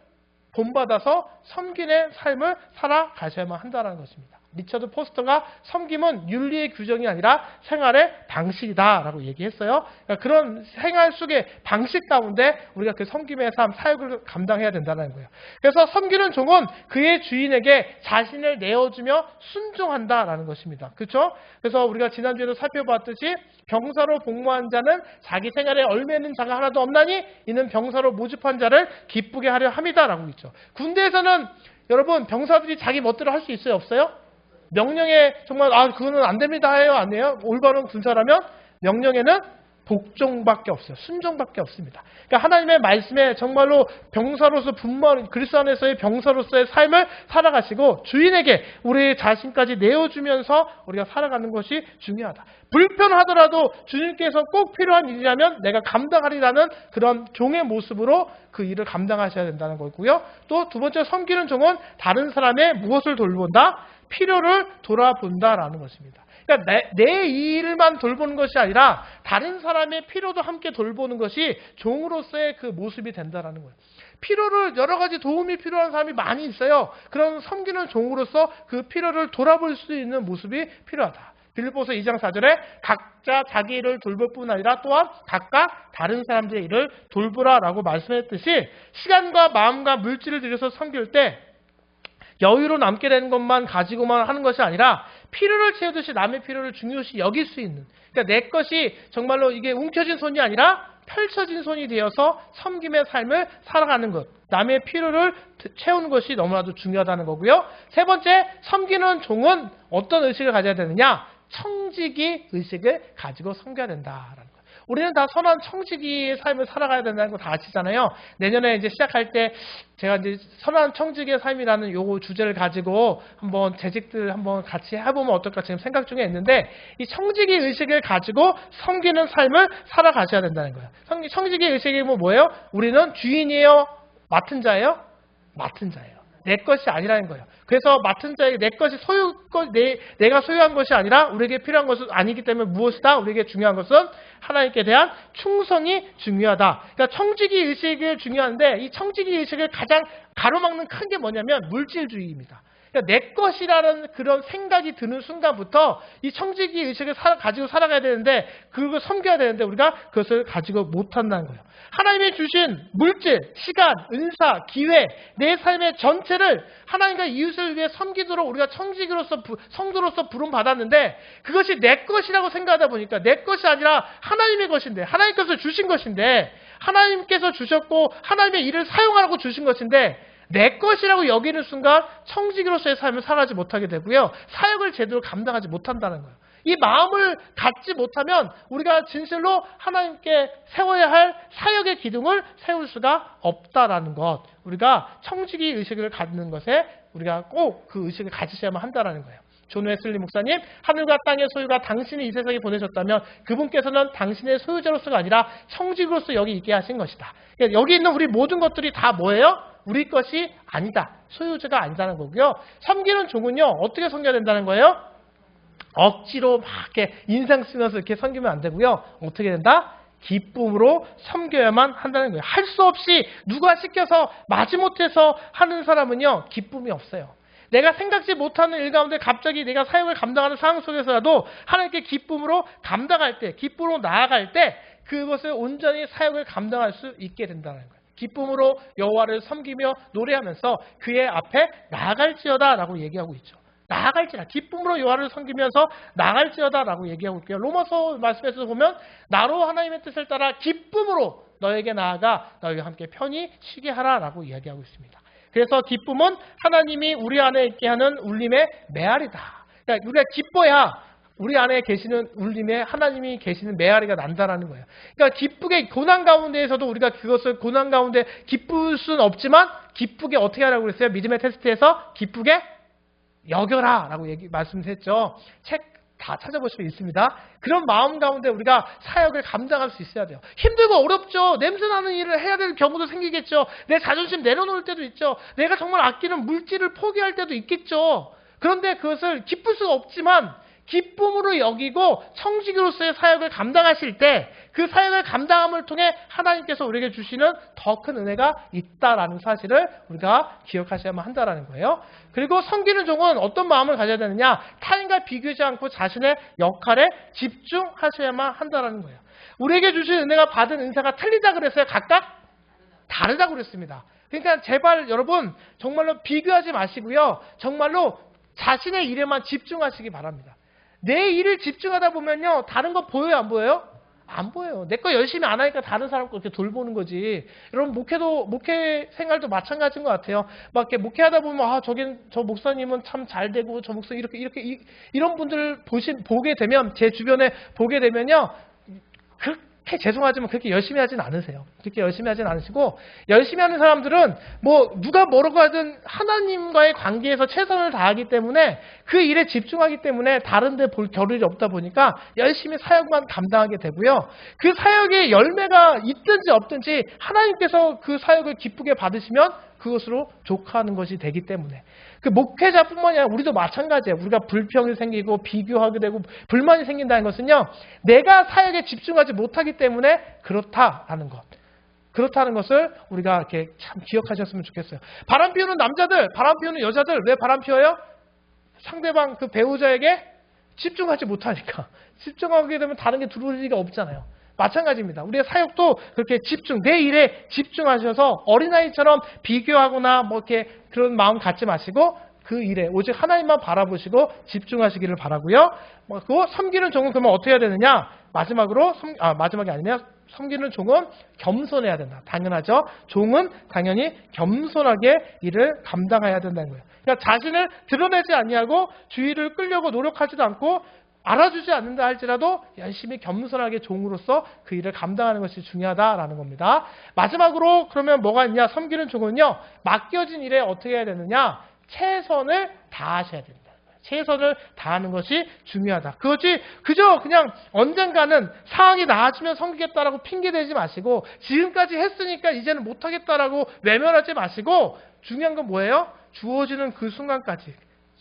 본받아서 섬기는 삶을 살아가셔야만 한다는 것입니다. 리처드 포스터가 섬김은 윤리의 규정이 아니라 생활의 방식이다라고 얘기했어요. 그러니까 그런 생활 속의 방식 가운데 우리가 그 섬김의 삶, 사역을 감당해야 된다는 거예요. 그래서 섬기는 종은 그의 주인에게 자신을 내어주며 순종한다라는 것입니다. 그렇죠? 그래서 우리가 지난주에도 살펴봤듯이 병사로 복무한 자는 자기 생활에 얽매이는 자가 하나도 없나니 이는 병사로 모집한 자를 기쁘게 하려 함이다라고 있죠. 군대에서는 여러분 병사들이 자기 멋대로 할 수 있어요, 없어요? 명령에 정말 그거는 안 됩니다 해요, 안 해요? 올바른 군사라면 명령에는 복종밖에 없어요. 순종밖에 없습니다. 그러니까 하나님의 말씀에 정말로 병사로서 분명 그리스도 안에서의 병사로서의 삶을 살아가시고 주인에게 우리 자신까지 내어주면서 우리가 살아가는 것이 중요하다. 불편하더라도 주님께서 꼭 필요한 일이라면 내가 감당하리라는 그런 종의 모습으로 그 일을 감당하셔야 된다는 거고요. 또 두 번째 섬기는 종은 다른 사람의 무엇을 돌본다? 필요를 돌아본다라는 것입니다. 그러니까 내 일만 돌보는 것이 아니라 다른 사람의 필요도 함께 돌보는 것이 종으로서의 그 모습이 된다라는 거예요. 필요를 여러 가지 도움이 필요한 사람이 많이 있어요. 그런 섬기는 종으로서 그 필요를 돌아볼 수 있는 모습이 필요하다. 빌립보서 2장 4절에 각자 자기 일을 돌볼 뿐 아니라 또한 각각 다른 사람들의 일을 돌보라라고 말씀했듯이 시간과 마음과 물질을 들여서 섬길 때 여유로 남게 되는 것만 가지고만 하는 것이 아니라 필요를 채우듯이 남의 필요를 중요시 여길 수 있는, 그러니까 내 것이 정말로 이게 움켜진 손이 아니라 펼쳐진 손이 되어서 섬김의 삶을 살아가는 것, 남의 필요를 채우는 것이 너무나도 중요하다는 거고요. 세 번째, 섬기는 종은 어떤 의식을 가져야 되느냐? 청지기 의식을 가지고 섬겨야 된다라는 거예요. 우리는 다 선한 청지기의 삶을 살아가야 된다는 거 다 아시잖아요. 내년에 이제 시작할 때 제가 이제 선한 청지기의 삶이라는 요 주제를 가지고 한번 재직들 한번 같이 해보면 어떨까 지금 생각 중에 있는데, 이 청지기 의식을 가지고 섬기는 삶을 살아가셔야 된다는 거예요. 청지기 의식이 뭐예요? 우리는 주인이에요? 맡은 자예요? 맡은 자예요. 내 것이 아니라는 거예요. 그래서 맡은 자에게 내 것이 내가 소유한 것이 아니라 우리에게 필요한 것은 아니기 때문에 무엇이다? 우리에게 중요한 것은 하나님께 대한 충성이 중요하다. 그러니까 청지기 의식이 중요한데 이 청지기 의식을 가장 가로막는 큰 게 뭐냐면 물질주의입니다. 그러니까 내 것이라는 그런 생각이 드는 순간부터 이 청지기 의식을 가지고 살아가야 되는데, 그걸 섬겨야 되는데 우리가 그것을 가지고 못한다는 거예요. 하나님이 주신 물질, 시간, 은사, 기회, 내 삶의 전체를 하나님과 이웃을 위해 섬기도록 우리가 청지기로서, 성도로서 부름받았는데 그것이 내 것이라고 생각하다 보니까 내 것이 아니라 하나님의 것인데, 하나님께서 주신 것인데, 하나님께서 주셨고 하나님의 일을 사용하라고 주신 것인데 내 것이라고 여기는 순간 청지기로서의 삶을 살아가지 못하게 되고요. 사역을 제대로 감당하지 못한다는 거예요. 이 마음을 갖지 못하면 우리가 진실로 하나님께 세워야 할 사역의 기둥을 세울 수가 없다라는 것. 우리가 청지기 의식을 갖는 것에 우리가 꼭 그 의식을 가지셔야만 한다라는 거예요. 존 웨슬리 목사님, 하늘과 땅의 소유가 당신이 이 세상에 보내셨다면 그분께서는 당신의 소유자로서가 아니라 청지기로서 여기 있게 하신 것이다. 여기 있는 우리 모든 것들이 다 뭐예요? 우리 것이 아니다. 소유자가 아니다는 거고요. 섬기는 종은요, 어떻게 섬겨야 된다는 거예요? 억지로 막 이렇게 인상 쓰면서 이렇게 섬기면 안 되고요. 어떻게 된다? 기쁨으로 섬겨야만 한다는 거예요. 할 수 없이 누가 시켜서 마지못해서 하는 사람은요, 기쁨이 없어요. 내가 생각지 못하는 일 가운데 갑자기 내가 사역을 감당하는 상황 속에서라도 하나님께 기쁨으로 감당할 때, 기쁨으로 나아갈 때 그것을 온전히 사역을 감당할 수 있게 된다는 거예요. 기쁨으로 여호와를 섬기며 노래하면서 그의 앞에 나아갈지어다 라고 얘기하고 있죠. 나아갈지라. 기쁨으로 여호와를 섬기면서 나아갈지어다라고 얘기하고 있고요. 로마서 말씀에서 보면 나로 하나님의 뜻을 따라 기쁨으로 너에게 나아가 너희와 함께 편히 쉬게 하라라고 이야기하고 있습니다. 그래서 기쁨은 하나님이 우리 안에 있게 하는 울림의 메아리다. 그러니까 우리가 기뻐야 우리 안에 계시는 울림에 하나님이 계시는 메아리가 난다라는 거예요. 그러니까 기쁘게 고난 가운데에서도 우리가 그것을 고난 가운데 기쁠 수는 없지만 기쁘게 어떻게 하라고 그랬어요? 믿음의 테스트에서 기쁘게 여겨라 라고 말씀했죠. 책 다 찾아보시면 있습니다. 그런 마음 가운데 우리가 사역을 감당할 수 있어야 돼요. 힘들고 어렵죠. 냄새나는 일을 해야 될 경우도 생기겠죠. 내 자존심 내려놓을 때도 있죠. 내가 정말 아끼는 물질을 포기할 때도 있겠죠. 그런데 그것을 기쁠 수가 없지만 기쁨으로 여기고 청지기로서의 사역을 감당하실 때 그 사역을 감당함을 통해 하나님께서 우리에게 주시는 더 큰 은혜가 있다라는 사실을 우리가 기억하셔야만 한다라는 거예요. 그리고 섬기는 종은 어떤 마음을 가져야 되느냐? 타인과 비교하지 않고 자신의 역할에 집중하셔야만 한다라는 거예요. 우리에게 주신 은혜가 받은 은사가 틀리다 그랬어요? 각각? 다르다고 그랬습니다. 그러니까 제발 여러분 정말로 비교하지 마시고요. 정말로 자신의 일에만 집중하시기 바랍니다. 내 일을 집중하다 보면요. 다른 거 보여요? 안 보여요? 안 보여요. 내 거 열심히 안 하니까 다른 사람 거 이렇게 돌보는 거지. 여러분 목회 생활도 마찬가지인 것 같아요. 막 이렇게 목회하다 보면 저 목사님은 참 잘 되고 저 목사 이렇게 이런 분들 보게 되면 제 주변에 보게 되면요. 그렇게 죄송하지만 그렇게 열심히 하진 않으세요. 그렇게 열심히 하진 않으시고 열심히 하는 사람들은 뭐 누가 뭐라고 하든 하나님과의 관계에서 최선을 다하기 때문에 그 일에 집중하기 때문에 다른 데 볼 겨를이 없다 보니까 열심히 사역만 감당하게 되고요. 그 사역의 열매가 있든지 없든지 하나님께서 그 사역을 기쁘게 받으시면 그것으로 족하는 것이 되기 때문에 그 목회자뿐만이 아니라 우리도 마찬가지예요. 우리가 불평이 생기고 비교하게 되고 불만이 생긴다는 것은요. 내가 사역에 집중하지 못하기 때문에 그렇다라는 것. 그렇다는 것을 우리가 이렇게 참 기억하셨으면 좋겠어요. 바람 피우는 남자들, 바람 피우는 여자들 왜 바람 피워요? 상대방 그 배우자에게 집중하지 못하니까. 집중하게 되면 다른 게 들어올 리가 없잖아요. 마찬가지입니다. 우리의 사역도 그렇게 내 일에 집중하셔서 어린아이처럼 비교하거나 뭐 이렇게 그런 마음 갖지 마시고 그 일에 오직 하나님만 바라보시고 집중하시기를 바라고요. 그리고 섬기는 종은 그러면 어떻게 해야 되느냐? 마지막이 아니면 섬기는 종은 겸손해야 된다. 당연하죠. 종은 당연히 겸손하게 일을 감당해야 된다는 거예요. 그러니까 자신을 드러내지 아니하고 주의를 끌려고 노력하지도 않고 알아주지 않는다 할지라도 열심히 겸손하게 종으로서 그 일을 감당하는 것이 중요하다라는 겁니다. 마지막으로 그러면 뭐가 있냐? 섬기는 종은요. 맡겨진 일에 어떻게 해야 되느냐? 최선을 다하셔야 된다. 최선을 다하는 것이 중요하다. 그것이 그저 그냥 언젠가는 상황이 나아지면 섬기겠다라고 핑계대지 마시고 지금까지 했으니까 이제는 못하겠다라고 외면하지 마시고 중요한 건 뭐예요? 주어지는 그 순간까지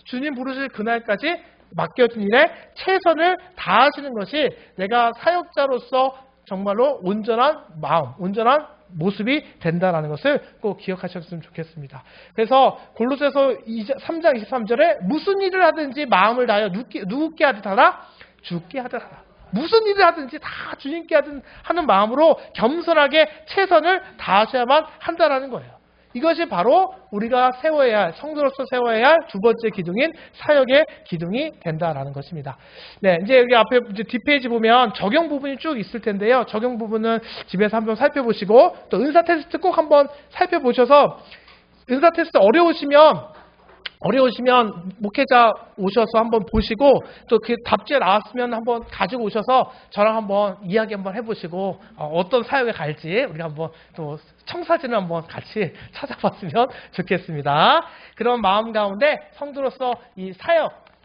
주님 부르실 그날까지 맡겨진 일에 최선을 다하시는 것이 내가 사역자로서 정말로 온전한 마음, 온전한 모습이 된다는 것을 꼭 기억하셨으면 좋겠습니다. 그래서 골로새서 3장 23절에 무슨 일을 하든지 마음을 다하여 누구께 하듯 하라? 주께 하듯 하라. 무슨 일을 하든지 다 주님께 하는 마음으로 겸손하게 최선을 다하셔야만 한다는 거예요. 이것이 바로 우리가 성도로서 세워야 할 두 번째 기둥인 사역의 기둥이 된다라는 것입니다. 네, 이제 여기 앞에 뒷페이지 보면 적용 부분이 쭉 있을 텐데요. 적용 부분은 집에서 한번 살펴보시고 또 은사 테스트 꼭 한번 살펴보셔서 은사 테스트 어려우시면 목회자 오셔서 한번 보시고 또 그 답지에 나왔으면 한번 가지고 오셔서 저랑 한번 이야기 한번 해보시고 어떤 사역에 갈지 우리가 한번 또 청사진을 한번 같이 찾아봤으면 좋겠습니다. 그런 마음 가운데 성도로서 이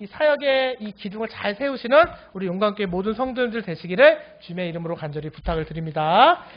사역의 이 기둥을 잘 세우시는 우리 용감교회 모든 성도님들 되시기를 주님의 이름으로 간절히 부탁을 드립니다.